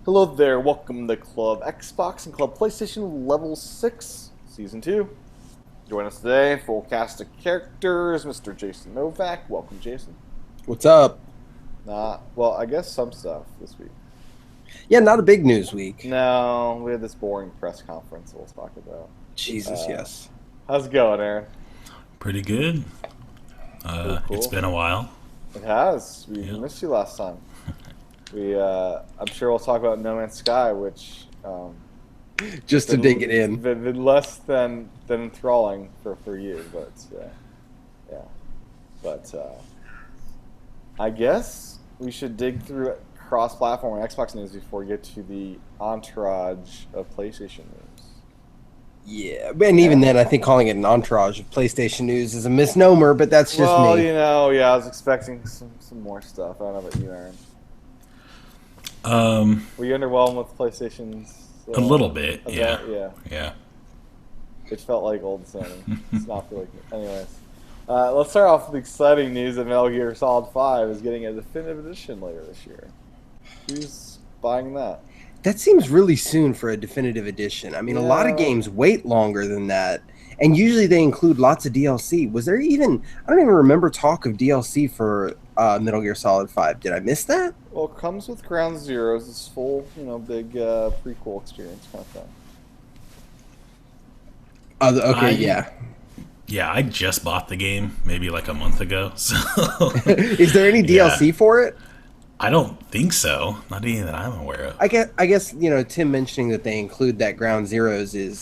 Hello there, welcome to Club Xbox and Club PlayStation Level 6, Season 2. Join us today, full cast of characters, Mr. Jason Novak. Welcome, Jason. What's up? Well, I guess some stuff this week. Yeah, not a big news week. No, we had this boring press conference we'll talk about. Jesus, yes. How's it going, Aaron? Pretty good. Cool, cool. It's been a while. It has. We Yeah. missed you last time. I'm sure we'll talk about No Man's Sky, which Just to dig it in. been less than enthralling for you, but yeah. But I guess we should dig through cross-platform and Xbox news before we get to the entourage of PlayStation news. Yeah, and even then, I think calling it an entourage of PlayStation news is a misnomer, but that's just Well, me. I was expecting some more stuff. I don't know about you, Aaron. Were you underwhelmed with PlayStation's? A little bit, event? yeah. Yeah. It felt like old Sony. It's not feel like it. Anyways, let's start off with the exciting news that Metal Gear Solid 5 is getting a definitive edition later this year. Who's buying that? That seems really soon for a definitive edition. I mean, a lot of Yeah. games wait longer than that, and usually they include lots of DLC. Was there even, I don't even remember talk of DLC for Metal Gear Solid 5. Did I miss that? Well, it comes with Ground Zeroes, this full, big prequel experience kind of thing. Okay, yeah. Yeah, I just bought the game maybe like a month ago, so Is there any Yeah. DLC for it? I don't think so. Not any that I'm aware of. I guess Tim mentioning that they include that Ground Zeroes is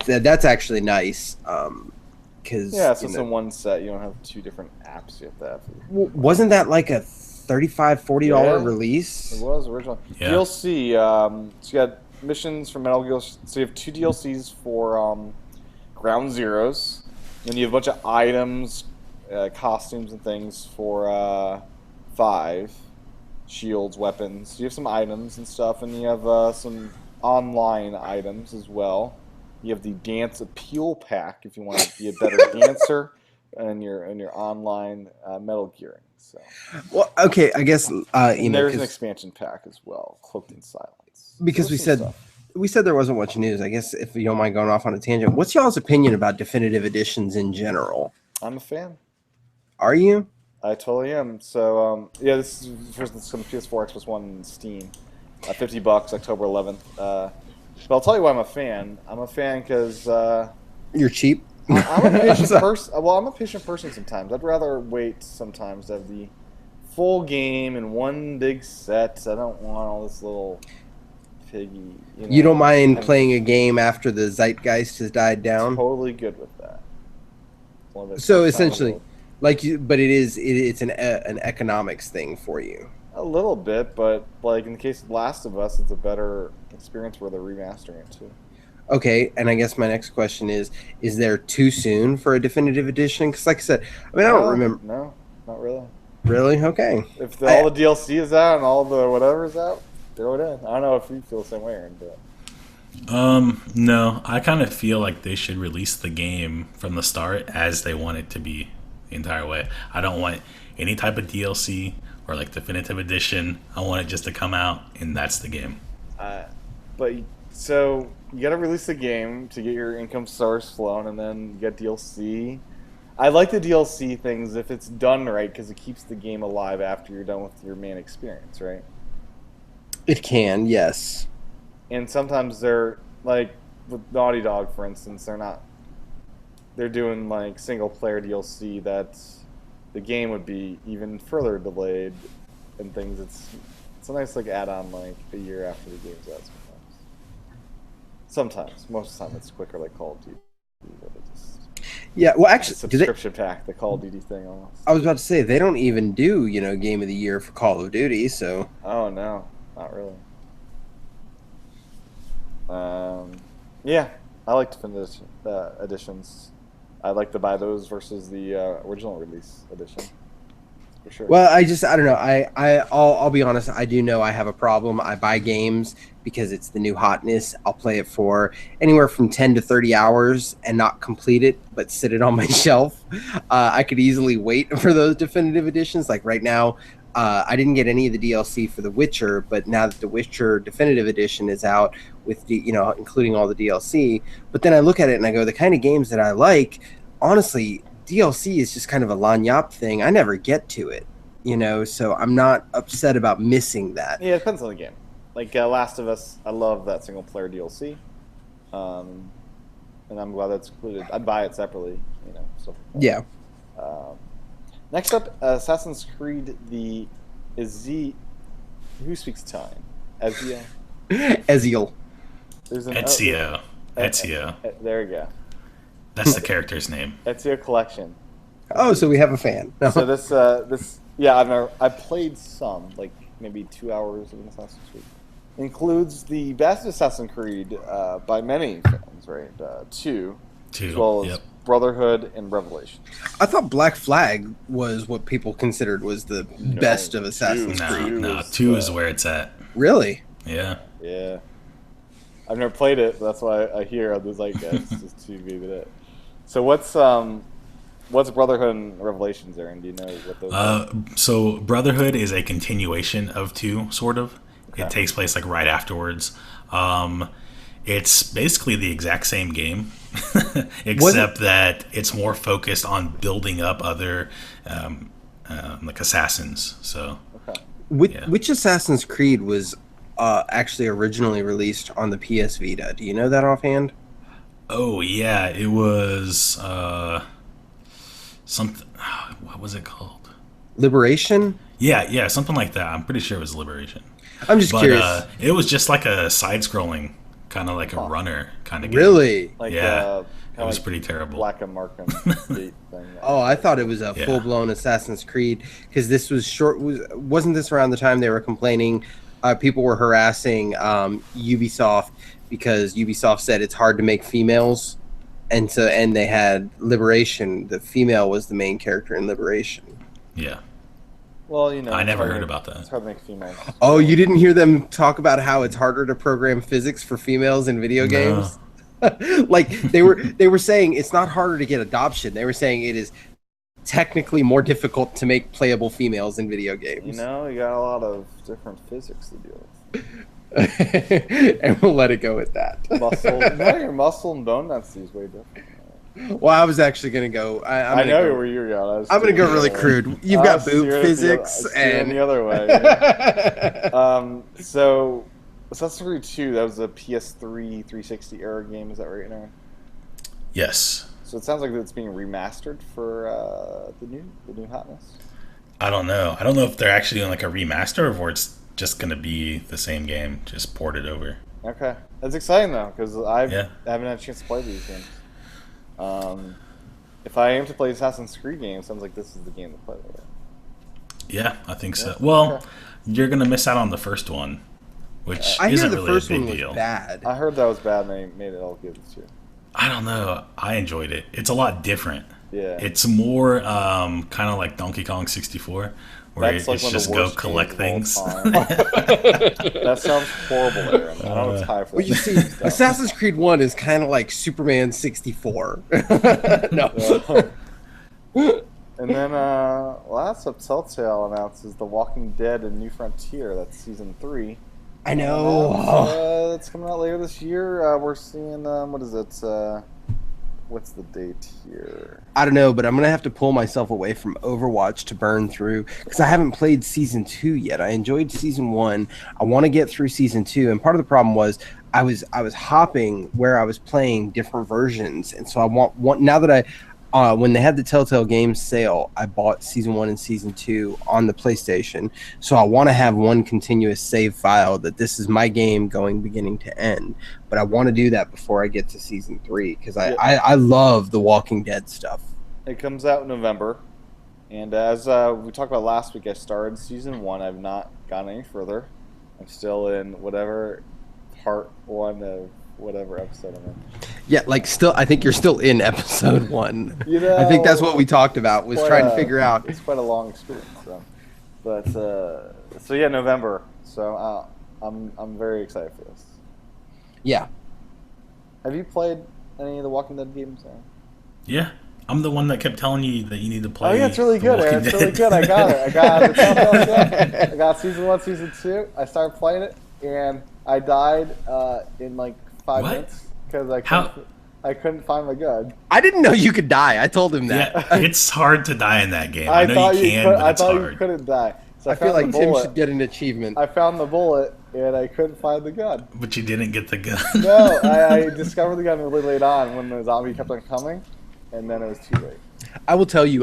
that's actually nice because Yeah, so it's in one set. You don't have two different apps you have to have. wasn't that like a $35-$40 Yeah. release? It was originally. Yeah. DLC, so you got missions for Metal Gear. So you have two DLCs for Ground Zeroes. Then you have a bunch of items, costumes, and things for 5. Shields, weapons. You have some items and stuff, and you have some online items as well. You have the Dance Appeal Pack if you want to be a better dancer in your online Metal Gearing. So. Well, okay, I guess And there's an expansion pack as well, Cloaked in Silence. because So we there's said some stuff. we said there wasn't much news. I guess if you don't mind going off on a tangent, what's y'all's opinion about definitive editions in general? I'm a fan. Are you? I totally am. So this is first. This is on the PS4, Xbox One, and Steam. $50, October 11th. But I'll tell you why I'm a fan. I'm a fan because You're cheap. I'm a patient person. Well, I'm a patient person sometimes. I'd rather wait sometimes to have the full game in one big set. I don't want all this little piggy. You don't mind I'm playing a game after the zeitgeist has died down? totally good with that. So essentially, but it's an economics thing for you. A little bit, but like in the case of Last of Us, it's a better experience where they're remastering it too. Okay, and I guess my next question is there too soon for a definitive edition? Because like I said, I mean, I don't remember. No, not really. Really? Okay. If all the DLC is out and all the whatever is out, throw it in. I don't know if you feel the same way, Aaron, but No, I kind of feel like they should release the game from the start as they want it to be the entire way. I don't want any type of DLC or like definitive edition. I want it just to come out and that's the game. so you got to release the game to get your income source flowing, and then you get DLC. I like the DLC things if it's done right because it keeps the game alive after you're done with your main experience, right? It can, yes. And sometimes they're like with Naughty Dog, for instance, they're doing like single player DLC that the game would be even further delayed and things. It's a nice like add on like a year after the game's out sometimes. Most of the time it's quicker like Call of Duty. Where they just Yeah, well, actually, subscription pack, the Call of Duty thing almost. I was about to say they don't even do Game of the Year for Call of Duty, so Oh no, not really. Yeah, I like definitive editions. I like to buy those versus the original release edition, for sure. well, I don't know. I'll be honest. I do know I have a problem. I buy games because it's the new hotness. I'll play it for anywhere from 10 to 30 hours and not complete it, but sit it on my shelf. I could easily wait for those definitive editions. Like right now, I didn't get any of the DLC for The Witcher, but now that The Witcher Definitive Edition is out with including all the DLC, but then I look at it and I go, the kind of games that I like, honestly, DLC is just kind of a lagniappe thing. I never get to it, so I'm not upset about missing that. Yeah, it depends on the game. Like Last of Us, I love that single player DLC, and I'm glad that's included. I'd buy it separately, stuff like that. Yeah. Next up, Assassin's Creed the Who speaks Italian? Ezio? Ezio. There's an Ezio. There you go. That's the character's name. Ezio Collection. Oh, so we have a fan. So this I played some, like maybe 2 hours of Assassin's Creed. Includes the best Assassin's Creed by many fans, right? Two, as well as Brotherhood and Revelation. I thought Black Flag was what people considered was the best of Assassin's Creed. No, 2 is where it's at. Really? Yeah. Yeah. I've never played it, but that's why I hear others like it's just too good at it. So what's Brotherhood and Revelations, Aaron? Do you know what those are? So Brotherhood is a continuation of 2, sort of. Okay. It takes place like right afterwards. It's basically the exact same game, except that it's more focused on building up other like assassins. So, which Assassin's Creed was actually originally released on the PS Vita? Do you know that offhand? Oh yeah, it was something. What was it called? Liberation? Yeah, something like that. I'm pretty sure it was Liberation. I'm just curious. It was just like a side-scrolling, kind of like a runner kind of game. Really? Like, it was pretty terrible. Black and Markham thing. Oh, I thought it was a full-blown Assassin's Creed because this was short. Wasn't this around the time they were complaining? People were harassing Ubisoft because Ubisoft said it's hard to make females, and they had Liberation. The female was the main character in Liberation. Yeah. Well, I never heard about that. It's hard to make females. Oh, you didn't hear them talk about how it's harder to program physics for females in video games? Like they were saying it's not harder to get adoption. They were saying it is technically more difficult to make playable females in video games. You got a lot of different physics to deal with. And we'll let it go at that. Your muscle and bone density is way different. Well, I was actually going to go. I know where you're going. I'm going to go really crude. You've got boob physics and the other way. Yeah. So Assassin's Creed 2, that was a PS3 360 era game. Is that right now? Yes. So it sounds like it's being remastered for the new hotness. I don't know. I don't know if they're actually doing like a remaster or it's just going to be the same game, just ported over. Okay, that's exciting though because I haven't had a chance to play these games. If I aim to play Assassin's Creed games, sounds like this is the game to play with it. Yeah, I think so. Well, you're gonna miss out on the first one, which I isn't hear the really first a big one was deal. bad. I heard that was bad, and they made it all good this year. I don't know. I enjoyed it. It's a lot different. Yeah. It's more kind of like Donkey Kong 64, where That's like it's one of just the go worst collect games things. of all time. That sounds horrible, Aaron. I don't have time for that. Well, you see, Assassin's Creed 1 is kind of like Superman 64. No. And then last up, Telltale announces The Walking Dead: A New Frontier. That's season 3. I know. It's coming out later this year. We're seeing what is it? What's the date here? I don't know, but I'm gonna have to pull myself away from Overwatch to burn through because I haven't played season 2 yet. I enjoyed season 1. I want to get through season 2, and part of the problem was I was hopping where I was playing different versions, and so I want now that I. When they had the Telltale Games sale, I bought Season 1 and Season 2 on the PlayStation. So I want to have one continuous save file that this is my game going beginning to end. But I want to do that before I get to Season 3 because I love the Walking Dead stuff. It comes out in November. And as we talked about last week, I started Season 1. I've not gone any further. I'm still in whatever part 1 of whatever episode I'm in. Yeah, I think you're still in episode 1. I think that's what we talked about, was trying to figure out. It's quite a long experience, so. But, so yeah, November. So I'm very excited for this. Yeah. Have you played any of the Walking Dead games? Yeah. I'm the one that kept telling you that you need to play. Oh yeah, it's really The good, Walking Aaron. It's Dead. really good. I got it. I got the Telltale game. I got season 1, season 2. I started playing it, and I died in like 5 What? minutes because How? I couldn't find my gun. I didn't know you could die. I told him that. Yeah, it's hard to die in that game. I I know thought you can, could, but I it's thought you hard. couldn't die. So I feel found like the Tim bullet. should get an achievement. I found the bullet, and I couldn't find the gun. But you didn't get the gun. No, I discovered the gun really late on when the zombie kept on coming, and then it was too late. I will tell you,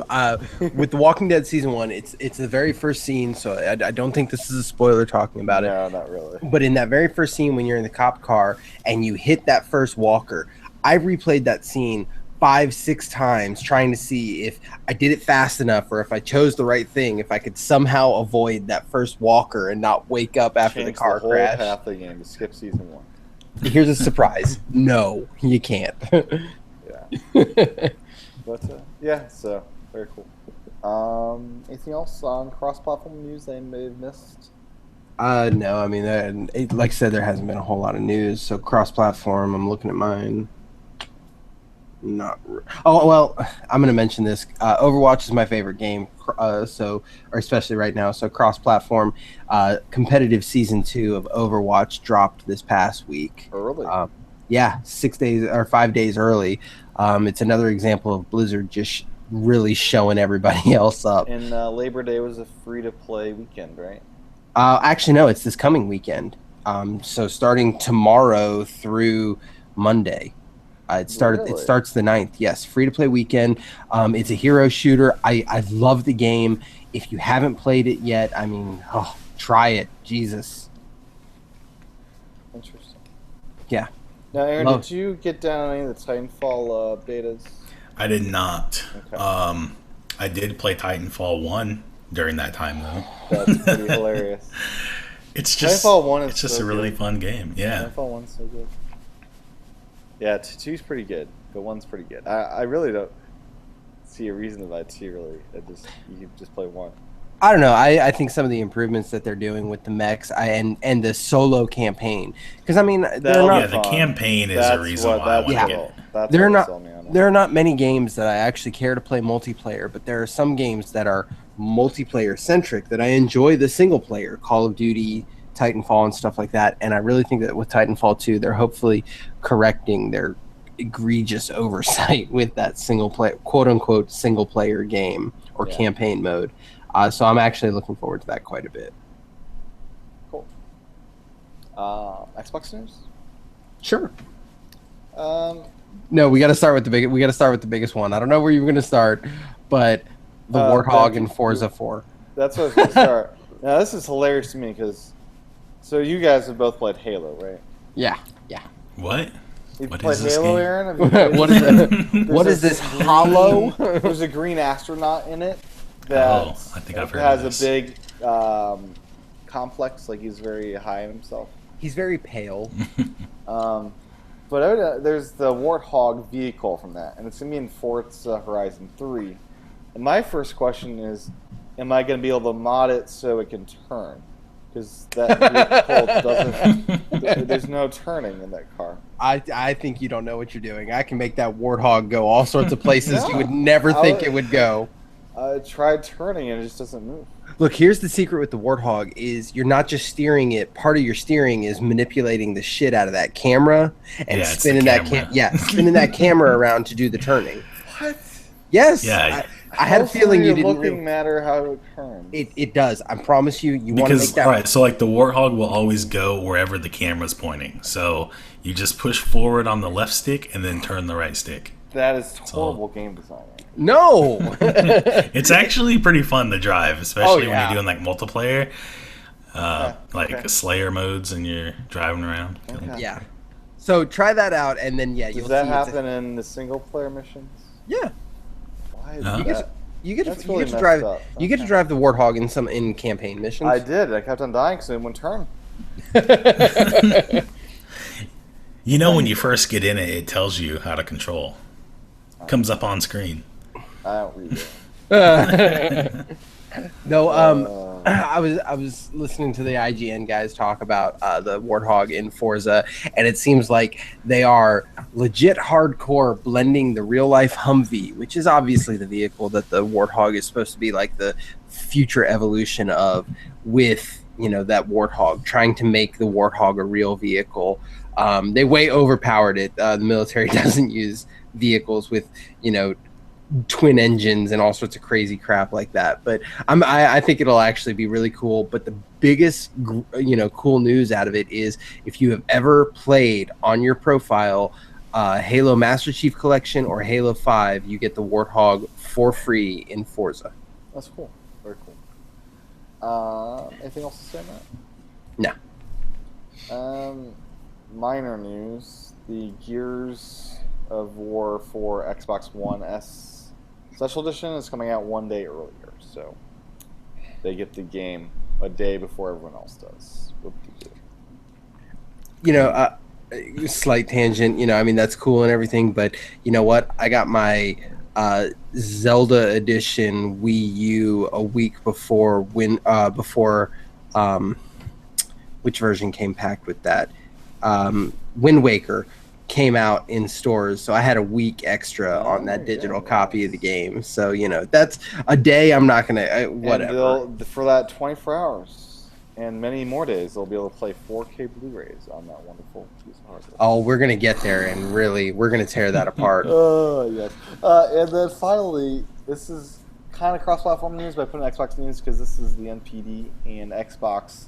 with The Walking Dead season 1, it's the very first scene, so I don't think this is a spoiler talking about it. No, not really. But in that very first scene, when you're in the cop car and you hit that first walker, I replayed that scene 5-6 times trying to see if I did it fast enough or if I chose the right thing, if I could somehow avoid that first walker and not wake up after the Changed car the whole crash. path of the game to skip season 1. Here's a surprise. No, you can't. Yeah. But yeah, so very cool. Anything else on cross-platform news they may have missed? No, I mean, like I said, there hasn't been a whole lot of news. So cross-platform, I'm looking at mine. Oh well, I'm gonna mention this. Overwatch is my favorite game, or especially right now. So cross-platform, competitive season 2 of Overwatch dropped this past week. Early. Yeah, 6 days or 5 days early. It's another example of Blizzard just really showing everybody else up. And Labor Day was a free-to-play weekend, right? Actually, no, it's this coming weekend. So starting tomorrow through Monday. It Really? starts the 9th. Yes, free to play weekend. It's a hero shooter. I love the game. If you haven't played it yet, I mean, try it. Jesus. Interesting. Yeah. Now, Aaron, Love- did you get down any of the Titanfall betas? I did not. Okay. I did play Titanfall 1 during that time, though. That's pretty hilarious. It's just Titanfall 1 is it's just so a really good. fun game. Yeah. Titanfall 1's so good. Yeah, 2's pretty good, but 1's pretty good. I really don't see a reason to buy 2, really. You can just play 1. I don't know. I think some of the improvements that they're doing with the mechs and the solo campaign, because I mean they're That'll not Yeah, the fun. campaign is That's a reason what- why I that's want Yeah. to get what- it. That's They're what not- sold me on it. there are not many games that I actually care to play multiplayer, but there are some games that are multiplayer centric that I enjoy the single player, Call of Duty, Titanfall, and stuff like that. And I really think that with Titanfall 2, they're hopefully correcting their egregious oversight with that single player, quote unquote, single player game or Yeah. campaign mode. So I'm actually looking forward to that quite a bit. Cool. Xbox news? Sure. Um, No, we got to start with the biggest one. I don't know where you were going to start, but the Warthog and Forza 4. That's what I was going to start. Now, this is hilarious to me because, so you guys have both played Halo, right? Yeah. What? You've What played is this Halo, game? Aaron? Have you played What is it? it? What is this hollow? There's a green astronaut in it that Oh, I think I've heard has of this. a big complex, like he's very high on himself. He's very pale. But there's the Warthog vehicle from that, and it's going to be in Forza Horizon 3. And my first question is, am I going to be able to mod it so it can turn? Because that vehicle doesn't... There's no turning in that car. I think you don't know what you're doing. I can make that Warthog go all sorts of places Yeah. you would never think it would go. I tried turning and it just doesn't move. Look, here's the secret with the Warthog is you're not just steering it. Part of your steering is manipulating the shit out of that camera and Yeah, it's the spinning that camera. spinning that camera around to do the turning. What? Yes. Yeah. I had a feeling you didn't looking really, matter how it turns. it does. I promise you want to make Because that all right, so like the Warthog will always go wherever the camera's pointing. So you just push forward on the left stick and then turn the right stick. That is horrible game design. No. It's actually pretty fun to drive, especially when yeah. you're doing like multiplayer, like okay. Slayer modes, and you're driving around. Okay. Yeah. So try that out and then Does you'll that see it's happen in the single player missions? Yeah. Why is No. that? You get That's to really drive. messed up. You get to Okay. drive the Warthog in campaign missions. I did. I kept on dying because it wouldn't turn. You know, when you first get in it, it tells you how to control. Comes up on screen. I don't read it. No, I was listening to the IGN guys talk about the Warthog in Forza, and it seems like they are legit hardcore blending the real life Humvee, which is obviously the vehicle that the Warthog is supposed to be like the future evolution of, with that Warthog, trying to make the Warthog a real vehicle. They way overpowered it. The military doesn't use vehicles with twin engines and all sorts of crazy crap like that. But I think it'll actually be really cool. But the biggest cool news out of it is, if you have ever played on your profile Halo Master Chief Collection or Halo 5, you get the Warthog for free in Forza. That's cool. Very cool. Anything else to say on No. that? Minor news: the Gears of War for Xbox One S Special Edition is coming out 1 day earlier, so they get the game a day before everyone else does. Slight tangent. I mean, that's cool and everything, but you know what? I got my Zelda edition Wii U a week before which version came packed with that? Wind Waker came out in stores, so I had a week extra on that digital copy of the game. So that's a day I'm not gonna whatever. And for that 24 hours and many more days, they'll be able to play 4K Blu-rays on that wonderful piece of hardware. Oh, we're gonna get there, and really, we're gonna tear that apart. Oh yes. And then finally, this is kind of cross-platform news, but I put in Xbox news because this is the NPD and Xbox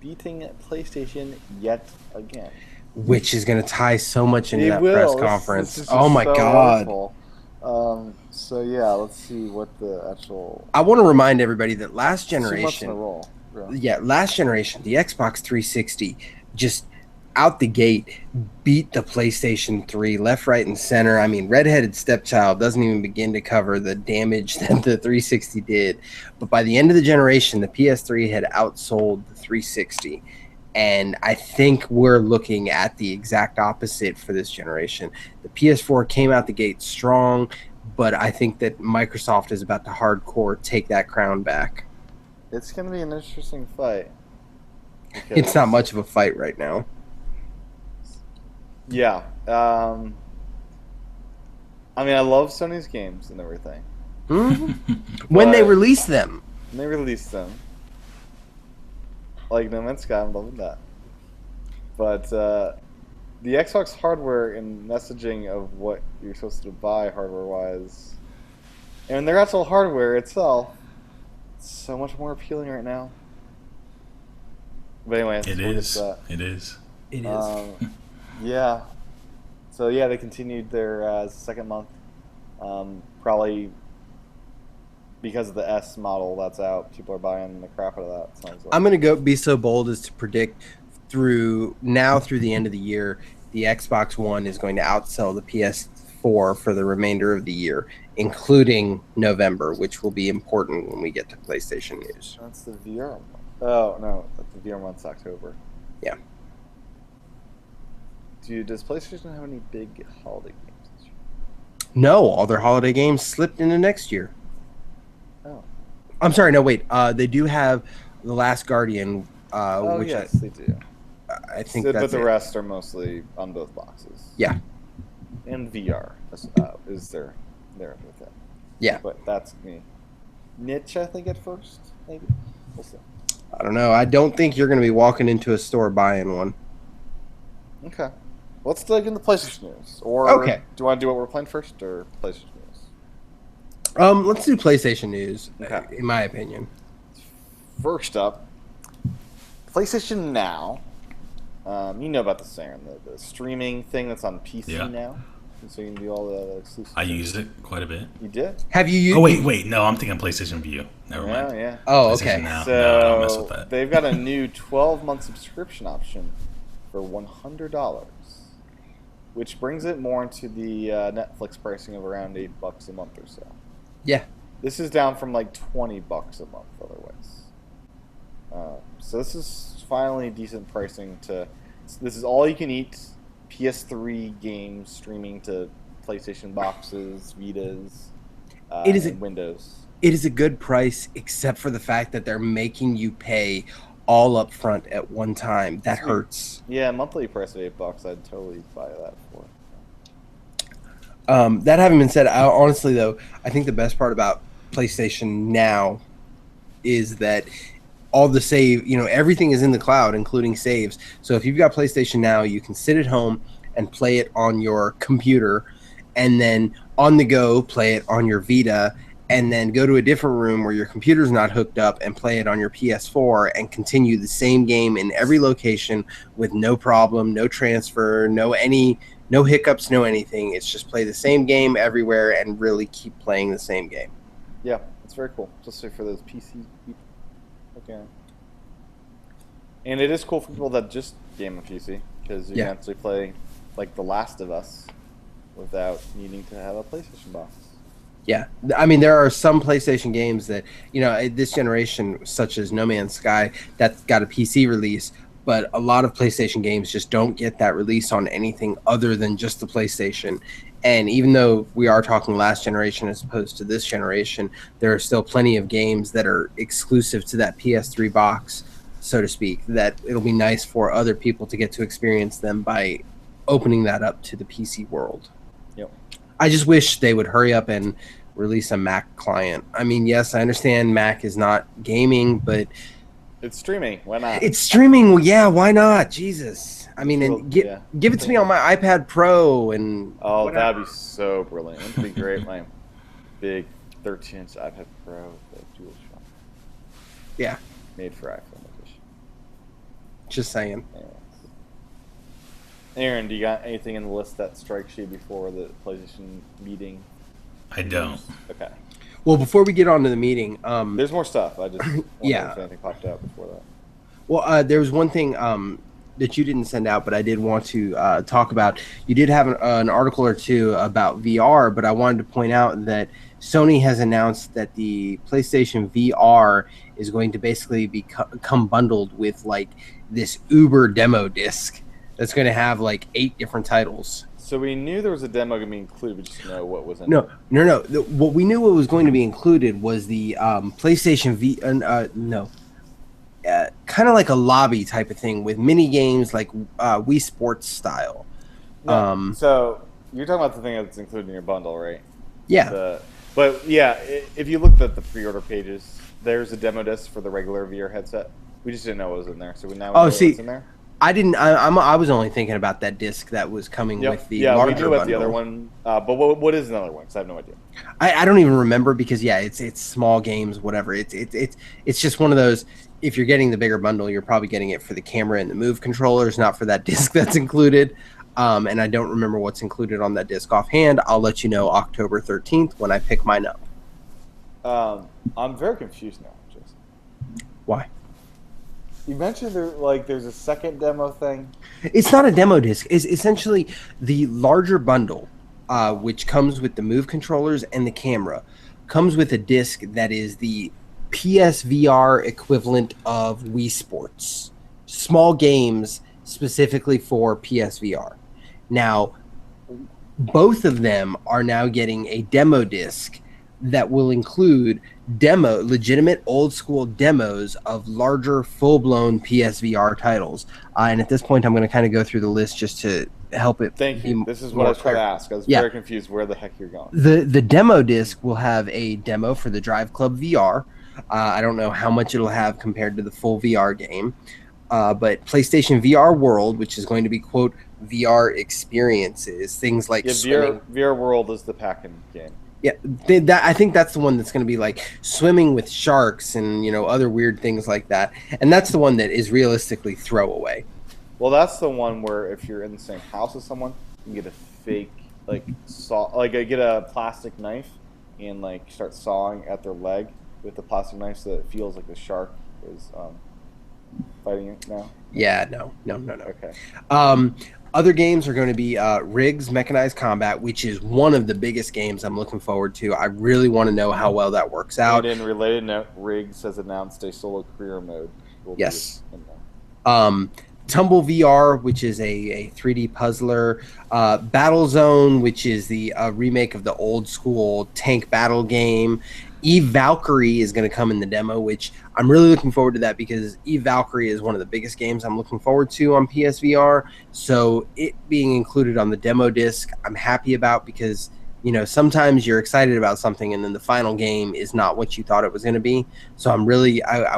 beating PlayStation yet again. Which is going to tie so much into that press conference. This oh my god! So yeah, let's see what the actual. I want to remind everybody that last generation, really. last generation, the Xbox 360 just out the gate beat the PlayStation 3 left, right, and center. I mean, redheaded stepchild doesn't even begin to cover the damage that the 360 did. But by the end of the generation, the PS3 had outsold the 360. And I think we're looking at the exact opposite for this generation. The PS4 came out the gate strong, but I think that Microsoft is about to hardcore take that crown back. It's going to be an interesting fight. It's not much of a fight right now. Yeah. I mean, I love Sony's games and everything. When they release them. When they release them. Like No Man's Sky, I'm loving that. But the Xbox hardware and messaging of what you're supposed to buy hardware-wise, and their actual hardware itself, it's so much more appealing right now. But anyway, it is. It is. Yeah. So yeah, they continued their second month. Probably because of the S model that's out, people are buying the crap out of that. Sounds like. I'm gonna be so bold as to predict through the end of the year, the Xbox One is going to outsell the PS4 for the remainder of the year, including November, which will be important when we get to PlayStation news. That's the VR month. Oh no, the VR month's October. Yeah. Dude, does PlayStation have any big holiday games this year? No, all their holiday games slipped into next year. Oh. I'm sorry, no, wait. They do have The Last Guardian. Which yes, they do. I think but the rest are mostly on both boxes. Yeah. And VR is there with it. Yeah. But that's me. Niche, I think, at first, maybe. We'll see. I don't know. I don't think you're going to be walking into a store buying one. Okay. Let's dig into PlayStation news. Or okay. Do you want to do what we're playing first, or PlayStation news? Let's do PlayStation news, okay. In my opinion. First up, PlayStation Now. You know about this, Aaron, the streaming thing that's on PC now. So you can do all the exclusive I used it quite a bit. You did? Have you used wait. No, I'm thinking PlayStation View. Never mind. Yeah. Oh, okay. Now. So no, don't mess with that. They've got a new 12-month subscription option for $100, which brings it more into the Netflix pricing of around $8 a month or so. Yeah. This is down from like $20 a month otherwise. So this is finally decent pricing this is all you can eat PS3 games streaming to PlayStation boxes, Vitas, and Windows. It is a good price, except for the fact that they're making you pay all up front at one time. That hurts. Yeah, monthly price of $8, I'd totally buy that for. That having been said, honestly though, I think the best part about PlayStation Now is that all the save, everything is in the cloud, including saves. So if you've got PlayStation Now, you can sit at home and play it on your computer, and then on the go play it on your Vita, and then go to a different room where your computer's not hooked up and play it on your PS4 and continue the same game in every location with no problem, no transfer, no hiccups, no anything. It's just play the same game everywhere and really keep playing the same game. Yeah, it's very cool, especially for those PC people. Okay. And it is cool for people that just game on PC, because you can actually play like The Last of Us without needing to have a PlayStation box. Yeah, I mean, there are some PlayStation games that, this generation, such as No Man's Sky, that's got a PC release, but a lot of PlayStation games just don't get that release on anything other than just the PlayStation. And even though we are talking last generation as opposed to this generation, there are still plenty of games that are exclusive to that PS3 box, so to speak, that it'll be nice for other people to get to experience them by opening that up to the PC world. Yep. I just wish they would hurry up and release a Mac client. I mean, yes, I understand Mac is not gaming, but it's streaming. Why not? It's streaming. Well, yeah, why not? Jesus. I mean, and give it to me on my iPad Pro and that'd be so brilliant. It'd be great. My big 13-inch iPad Pro with a dual shot. Yeah. Made for iPhone edition. Just saying. Yeah. Aaron, do you got anything in the list that strikes you before the PlayStation meeting? I don't. Okay. Well, before we get on to the meeting, there's more stuff. I just wondered if anything popped out before that. Well, there was one thing that you didn't send out, but I did want to talk about. You did have an article or two about VR, but I wanted to point out that Sony has announced that the PlayStation VR is going to basically become bundled with like this Uber demo disc that's going to have like 8 different titles. So we knew there was a demo going to be included, we just didn't know what was in it. No. What we knew what was going to be included was the PlayStation kind of like a lobby type of thing with mini games like Wii Sports style. No, so you're talking about the thing that's included in your bundle, right? Yeah. But yeah, if you looked at the pre-order pages, there's a demo disc for the regular VR headset. We just didn't know what was in there, so we know what's in there. I didn't. I was only thinking about that disc that was coming with the larger we knew about bundle. The other one, but what is another one? Because I have no idea. I don't even remember because it's small games, whatever. It's just one of those. If you're getting the bigger bundle, you're probably getting it for the camera and the Move controllers, not for that disc that's included. And I don't remember what's included on that disc offhand. I'll let you know October 13th when I pick mine up. I'm very confused now, Jason. Why? You mentioned there's a second demo thing. It's not a demo disc. It's essentially the larger bundle, which comes with the Move controllers and the camera, comes with a disc that is the PSVR equivalent of Wii Sports. Small games specifically for PSVR. Now, both of them are now getting a demo disc that will include legitimate old school demos of larger full-blown PSVR titles. And at this point, I'm going to kind of go through the list just to help it. Thank you. This is what I was trying to ask. I was very confused where the heck you're going. The demo disc will have a demo for the Drive Club VR. I don't know how much it'll have compared to the full VR game. But PlayStation VR World, which is going to be, quote, VR experiences, things like swimming. VR World is the pack-in game. Yeah, I think that's the one that's going to be like swimming with sharks and other weird things like that. And that's the one that is realistically throwaway. Well, that's the one where if you're in the same house as someone, you can get a fake get a plastic knife and start sawing at their leg with the plastic knife so that it feels like the shark is fighting it now. Yeah, no. Okay. Other games are going to be Riggs Mechanized Combat, which is one of the biggest games I'm looking forward to. I really want to know how well that works out. And in related note, Riggs has announced a solo career mode. Yes. Tumble VR, which is a 3D puzzler. Battle Zone, which is the remake of the old school tank battle game. Eve Valkyrie is going to come in the demo, which I'm really looking forward to that because Eve Valkyrie is one of the biggest games I'm looking forward to on PSVR. So it being included on the demo disc, I'm happy about because, you know, sometimes you're excited about something and then the final game is not what you thought it was going to be. So I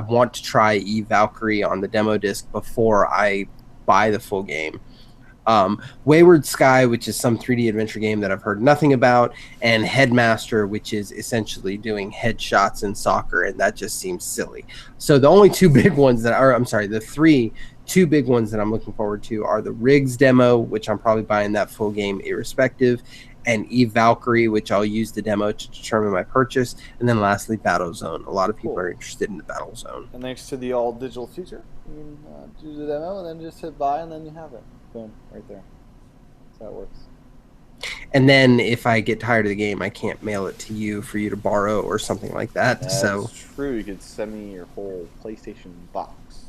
want to try Eve Valkyrie on the demo disc before I buy the full game. Wayward Sky, which is some 3D adventure game that I've heard nothing about, and Headmaster, which is essentially doing headshots in soccer, and that just seems silly. So the only two big ones the two big ones that I'm looking forward to are the Riggs demo, which I'm probably buying that full game irrespective, and Eve Valkyrie, which I'll use the demo to determine my purchase, and then lastly Battlezone. A lot of people are interested in the Battlezone. And thanks to the all digital feature, you can do the demo and then just hit buy and then you have it. Boom, right there. That's how it works. And then if I get tired of the game, I can't mail it to you for you to borrow or something like that. That's so true. You could send me your whole PlayStation box.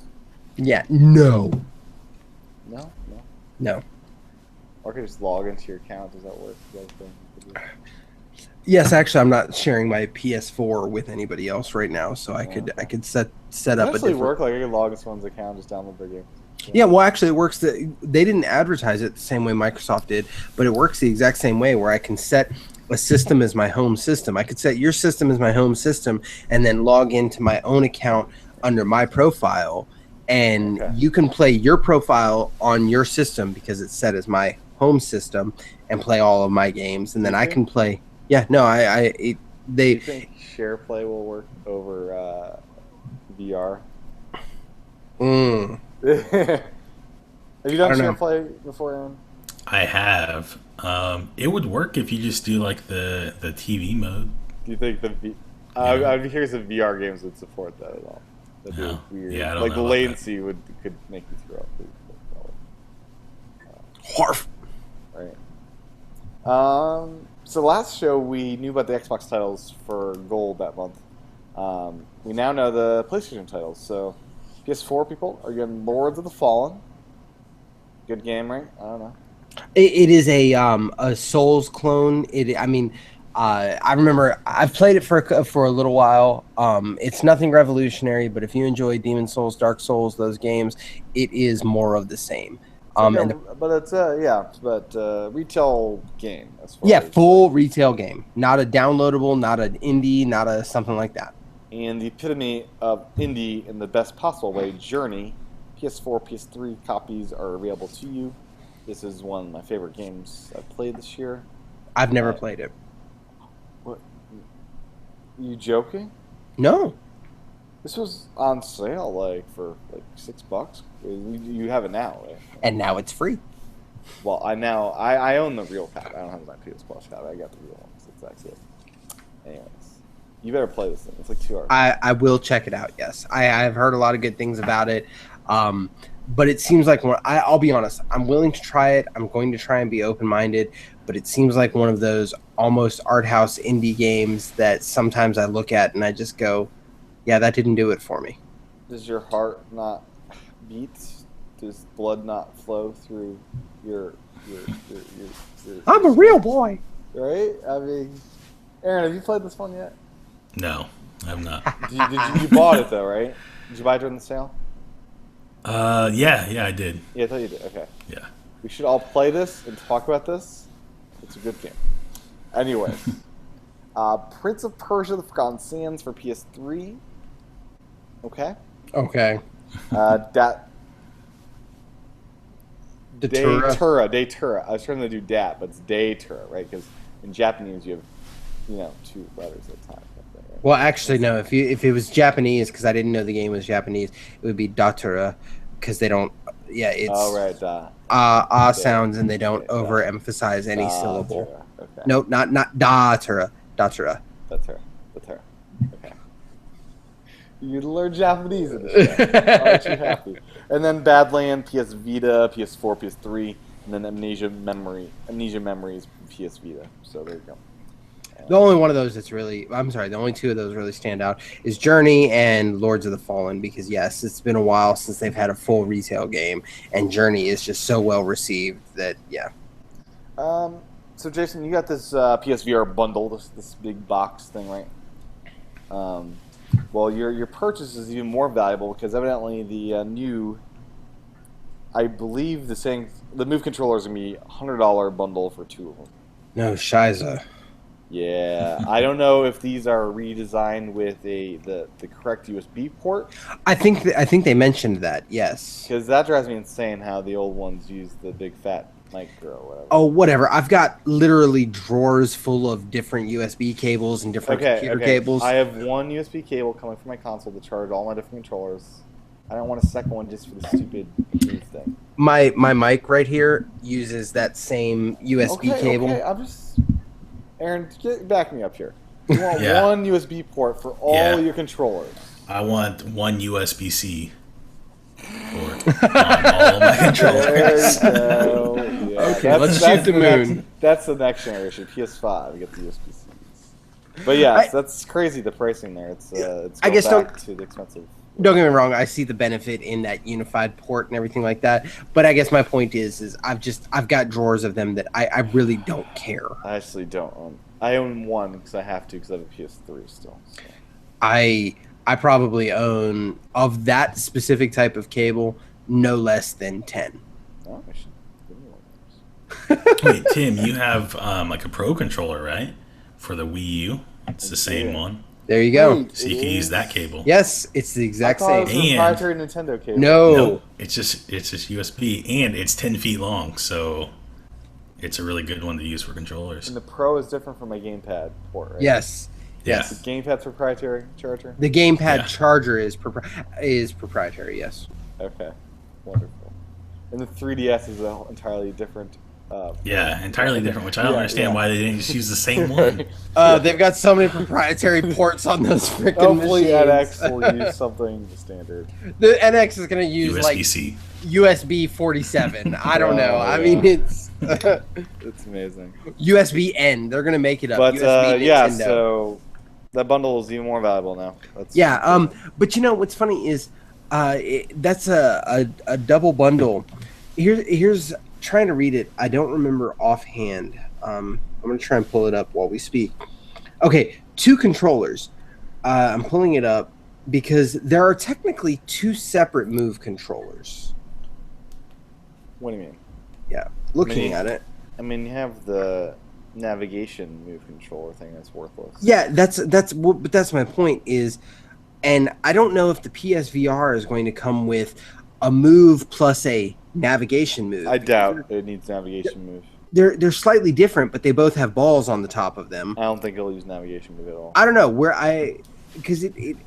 yeah, no. No. Or I could just log into your account. Does that work? Yes, actually, I'm not sharing my PS4 with anybody else right now, so I could set up a different. Work like I could log into someone's account, just download their game. Yeah, well, actually, it works. They didn't advertise it the same way Microsoft did, but it works the exact same way where I can set a system as my home system. I could set your system as my home system and then log into my own account under my profile, and you can play your profile on your system because it's set as my home system and play all of my games, and then I can play. Yeah, no, do you think share play will work over VR? Have you done share play before, Aaron? I have. It would work if you just do like the TV mode. Do you think I'd be curious if VR games would support that at all? That'd be weird. Yeah, I don't like know the latency could make you throw up. Harf. Right. So last show we knew about the Xbox titles for Gold that month. We now know the PlayStation titles. So PS4 people are getting Lords of the Fallen. Good game, right? I don't know. It is a Souls clone. I remember I've played it for a little while. It's nothing revolutionary, but if you enjoy Demon Souls, Dark Souls, those games, it is more of the same. Retail game. Full retail game, not a downloadable, not an indie, not a something like that. And the epitome of indie in the best possible way, Journey. PS4, PS3 copies are available to you. This is one of my favorite games I've played this year. I've never played it. What? You joking? No. This was on sale for $6. You have it now, right? And now it's free. Well, I own the real copy. I don't have my PS Plus copy. I got the real one. So it's actually it. Anyways, you better play this thing. It's like 2 hours. I will check it out. Yes, I've heard a lot of good things about it. But it seems like I'll be honest. I'm willing to try it. I'm going to try and be open-minded. But it seems like one of those almost art house indie games that sometimes I look at and I just go, yeah, that didn't do it for me. Does your heart not beat? Does blood not flow through your I'm a real boy. Right? I mean, Aaron, have you played this one yet? No, I'm not. You bought it though, right? Did you buy it during the sale? Yeah, I did. Yeah, I thought you did. Okay. Yeah. We should all play this and talk about this. It's a good game. Anyway, Prince of Persia: The Forgotten Sands for PS3. Okay. Okay. Datura. I was trying to do dat, but it's Datura, right? Because in Japanese you have, 2 letters at a time. Right? Well, actually, no. If it was Japanese, because I didn't know the game was Japanese, it would be Datura, because they don't. Yeah, it's. Oh right, sounds, and they don't overemphasize any syllable. Okay. No, not Datura. Datura. That's her. Okay. You learn Japanese in this game. Aren't you happy? And then Badland, PS Vita, PS4, PS3, and then Amnesia Memories, PS Vita. So there you go. The only one of those the only 2 of those really stand out is Journey and Lords of the Fallen, because yes, it's been a while since they've had a full retail game, and Journey is just so well received that, yeah. So Jason, you got this PSVR bundle, this big box thing, right? Well, your purchase is even more valuable because evidently the new, I believe the Move controller is gonna be $100 bundle for 2 of them. No, Shiza. Yeah, I don't know if these are redesigned with the correct USB port. I think they mentioned that. Yes. Because that drives me insane how the old ones use the big fat micro or whatever. Oh, whatever. I've got literally drawers full of different USB cables and different computer cables. I have one USB cable coming from my console to charge all my different controllers. I don't want a second one just for the stupid Move thing. My mic right here uses that same USB cable. Okay, I'm just... Aaron, back me up here. You want one USB port for all your controllers. I want one USB-C port on all my controllers. There you go. Yeah, okay, let's shoot the moon. That's the next generation, PS5. You get the USB-Cs. But yeah, that's crazy, the pricing there. It's I guess back to the expensive. Don't get me wrong. I see the benefit in that unified port and everything like that. But I guess my point is I've got drawers of them that I really don't care. I actually don't own. I own one because I have to because I have a PS3 still. So. I probably own of that specific type of cable no less than 10. Oh, I should give me one of those. Wait, Tim, you have like a Pro controller, right? For the Wii U, it's the same one. There you go. Wait, So you can use that cable. Yes, it's the exact I thought it same. was a proprietary Nintendo cable. No, it's just USB, and it's 10 feet long, so it's a really good one to use for controllers. And the Pro is different from my gamepad port, right? Yes. Yeah. The gamepad's proprietary charger? The gamepad charger is proprietary, yes. Okay. Wonderful. And the 3DS is an entirely different... entirely different, which I don't understand why they didn't just use the same one. They've got so many proprietary ports on those freaking Hopefully machines. NX will use something standard. The NX is going to use USB-C. like USB 47. I don't know. I mean, it's It's amazing. USB N. They're going to make it up. But USB yeah, Nintendo. so that bundle is even more valuable now. But you know what's funny is that's a double bundle. Here's trying to read it. I don't remember offhand. I'm going to try and pull it up while we speak. Okay, 2 controllers. I'm pulling it up because there are technically 2 separate Move controllers. What do you mean? Yeah, looking at it. I mean, you have the navigation Move controller thing that's worthless. Yeah, but that's my point is, and I don't know if the PSVR is going to come with a Move plus a navigation Move. I doubt it needs navigation Move. They're slightly different, but they both have balls on the top of them. I don't think it'll use navigation Move at all. I don't know because it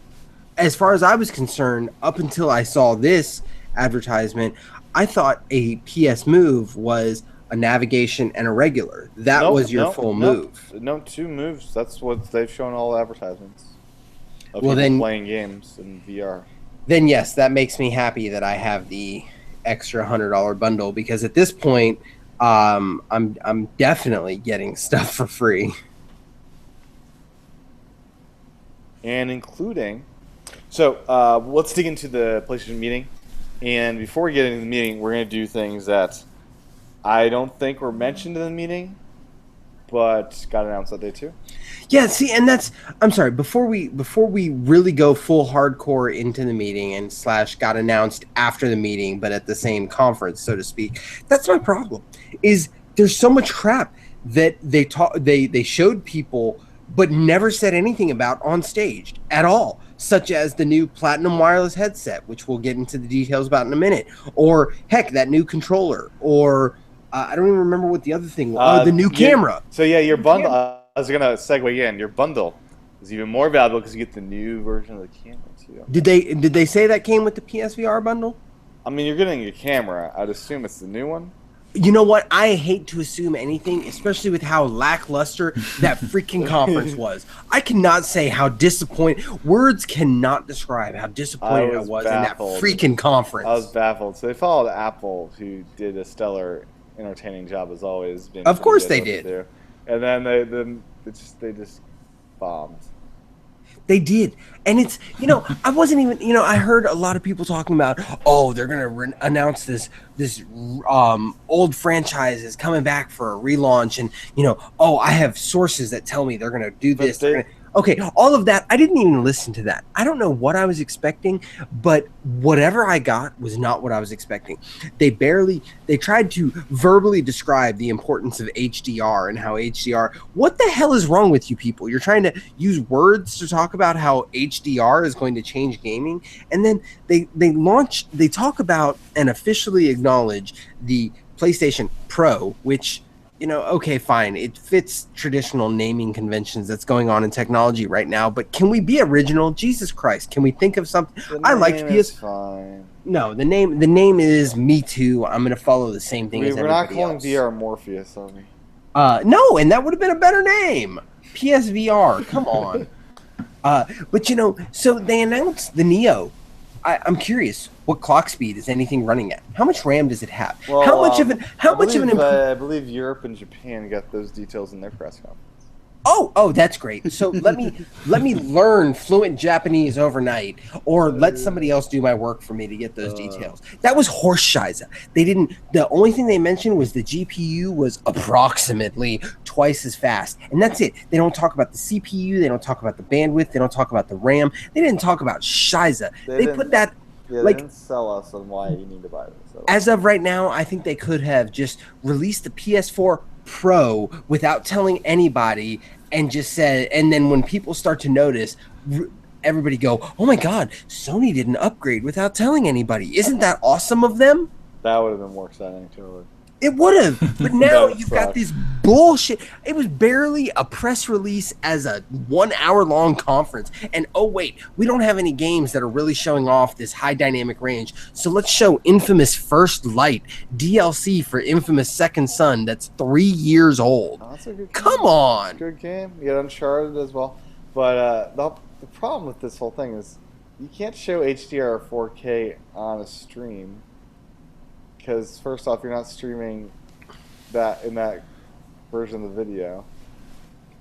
as far as I was concerned, up until I saw this advertisement, I thought a PS Move was a navigation and a regular. That was your full move. No, 2 moves. That's what they've shown all advertisements. Of Well, people then playing games in VR. Then yes, that makes me happy that I have the extra $100 bundle because at this point, I'm definitely getting stuff for free. And including, so let's dig into the PlayStation meeting. And before we get into the meeting, we're going to do things that I don't think were mentioned in the meeting, but got announced that day too. Yeah, see, and I'm sorry, before we really go full hardcore into the meeting and / got announced after the meeting, but at the same conference, so to speak, that's my problem. Is there's so much crap that they showed people, but never said anything about on stage at all, such as the new Platinum wireless headset, which we'll get into the details about in a minute, or heck, that new controller, or I don't even remember what the other thing was. The new camera. So yeah, your bundle. I was gonna segue in. Your bundle is even more valuable because you get the new version of the camera too. Did they say that came with the PSVR bundle? I mean, you're getting a camera. I'd assume it's the new one. You know what? I hate to assume anything, especially with how lackluster that freaking conference was. I cannot say how disappointed. Words cannot describe how disappointed I was in that freaking conference. I was baffled. So they followed Apple, who did a stellar, entertaining job as always. Of course they did. And then they just bombed. They did. And it's, I wasn't even, I heard a lot of people talking about, oh, they're going to announce this old franchise is coming back for a relaunch. And, I have sources that tell me they're going to do this. Okay, all of that, I didn't even listen to that. I don't know what I was expecting, but whatever I got was not what I was expecting. They tried to verbally describe the importance of HDR and how HDR, what the hell is wrong with you people? You're trying to use words to talk about how HDR is going to change gaming. And then they talk about and officially acknowledge the PlayStation Pro, which okay, fine. It fits traditional naming conventions that's going on in technology right now. But can we be original? Jesus Christ! Can we think of something? The I liked name PS. is fine. No, the name is Me Too. I'm gonna follow the same thing as We're not everybody calling else. VR Morpheus, are we? No, and that would have been a better name. PSVR. Come on. But so they announced the Neo. I'm curious, what clock speed is anything running at? How much RAM does it have? Well, how much of an I believe Europe and Japan got those details in their press conference. Oh, that's great. So let me learn fluent Japanese overnight, or let somebody else do my work for me to get those details. That was horse shiza. They didn't. The only thing they mentioned was the GPU was approximately twice as fast, and that's it. They don't talk about the CPU. They don't talk about the bandwidth. They don't talk about the RAM. They didn't talk about shiza. They put that. Yeah, they didn't sell us on why you need to buy this. As of right now, I think they could have just released the PS4 Pro without telling anybody, and just said, and then when people start to notice, everybody go, "Oh my God, Sony did an upgrade without telling anybody." Isn't that awesome of them? That would have been more exciting too. It would have, but now you've got this bullshit. It was barely a press release as a 1 hour long conference. And oh wait, we don't have any games that are really showing off this high dynamic range. So let's show Infamous First Light, DLC for Infamous Second Son that's 3 years old. Oh, that's a good game. Come on. Good game. You got Uncharted as well. But the problem with this whole thing is you can't show HDR or 4K on a stream. Because first off, you're not streaming that in that version of the video,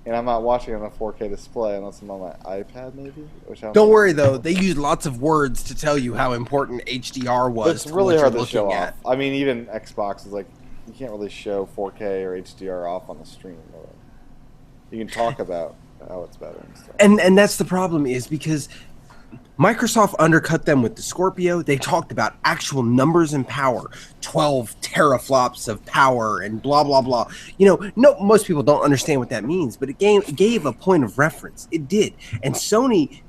and I'm not watching it on a 4K display unless I'm on my iPad, maybe. Don't worry though; they use lots of words to tell you how important HDR was. It's really hard to show off. I mean, even Xbox is like, you can't really show 4K or HDR off on the stream. Really. You can talk about how it's better and stuff. And that's the problem, is because Microsoft undercut them with the Scorpio. They talked about actual numbers and power, 12 teraflops of power and blah, blah, blah. Most people don't understand what that means, but it gave a point of reference. It did. And Sony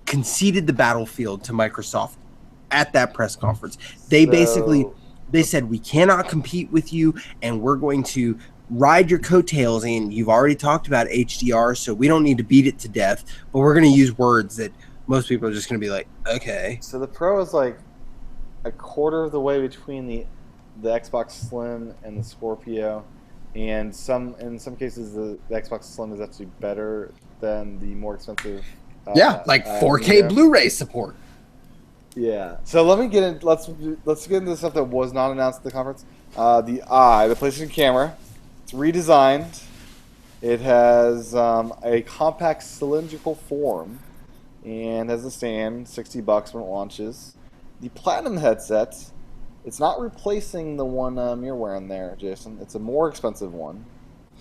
conceded the battlefield to Microsoft at that press conference. They said, we cannot compete with you, and we're going to ride your coattails, and you've already talked about HDR, so we don't need to beat it to death, but we're going to use words that most people are just going to be like, okay. So the Pro is like a quarter of the way between the Xbox Slim and the Scorpio, and in some cases the Xbox Slim is actually better than the more expensive. 4K Blu-ray support. Yeah. So let me get in. Let's get into stuff that was not announced at the conference. The PlayStation camera. It's redesigned. It has a compact cylindrical form and has a stand, $60 when it launches. The Platinum headset, it's not replacing the one you're wearing there, Jason. It's a more expensive one.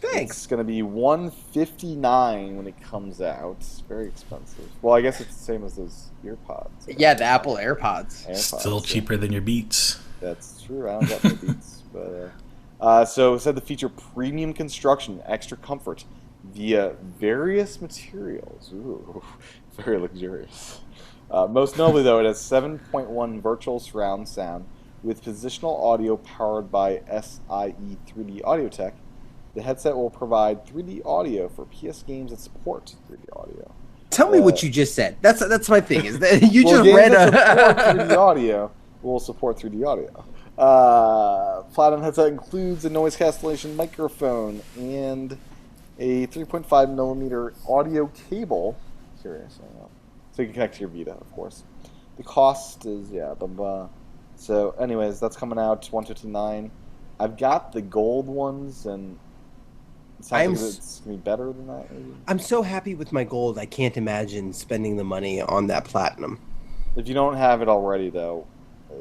Thanks. It's going to be $159 when it comes out. It's very expensive. Well, I guess it's the same as those earpods. Yeah, the Apple AirPods. Still cheaper than your Beats. That's true. I don't got my Beats, but. So it said the feature premium construction, extra comfort via various materials. Ooh, very luxurious. Most notably, though, it has 7.1 virtual surround sound with positional audio powered by SIE 3D audio tech. The headset will provide 3D audio for PS games that support 3D audio. Tell me what you just said. That's my thing. Is that you just games read that support 3D audio will support 3D audio. Platinum headset includes a noise cancellation microphone and a 3.5 millimeter audio cable. Seriously, so you can connect to your Vita, of course. The cost is So, anyways, that's coming out $159. I've got the gold ones, and it sounds like it's gonna be better than that. Maybe. I'm so happy with my gold. I can't imagine spending the money on that platinum. If you don't have it already, though.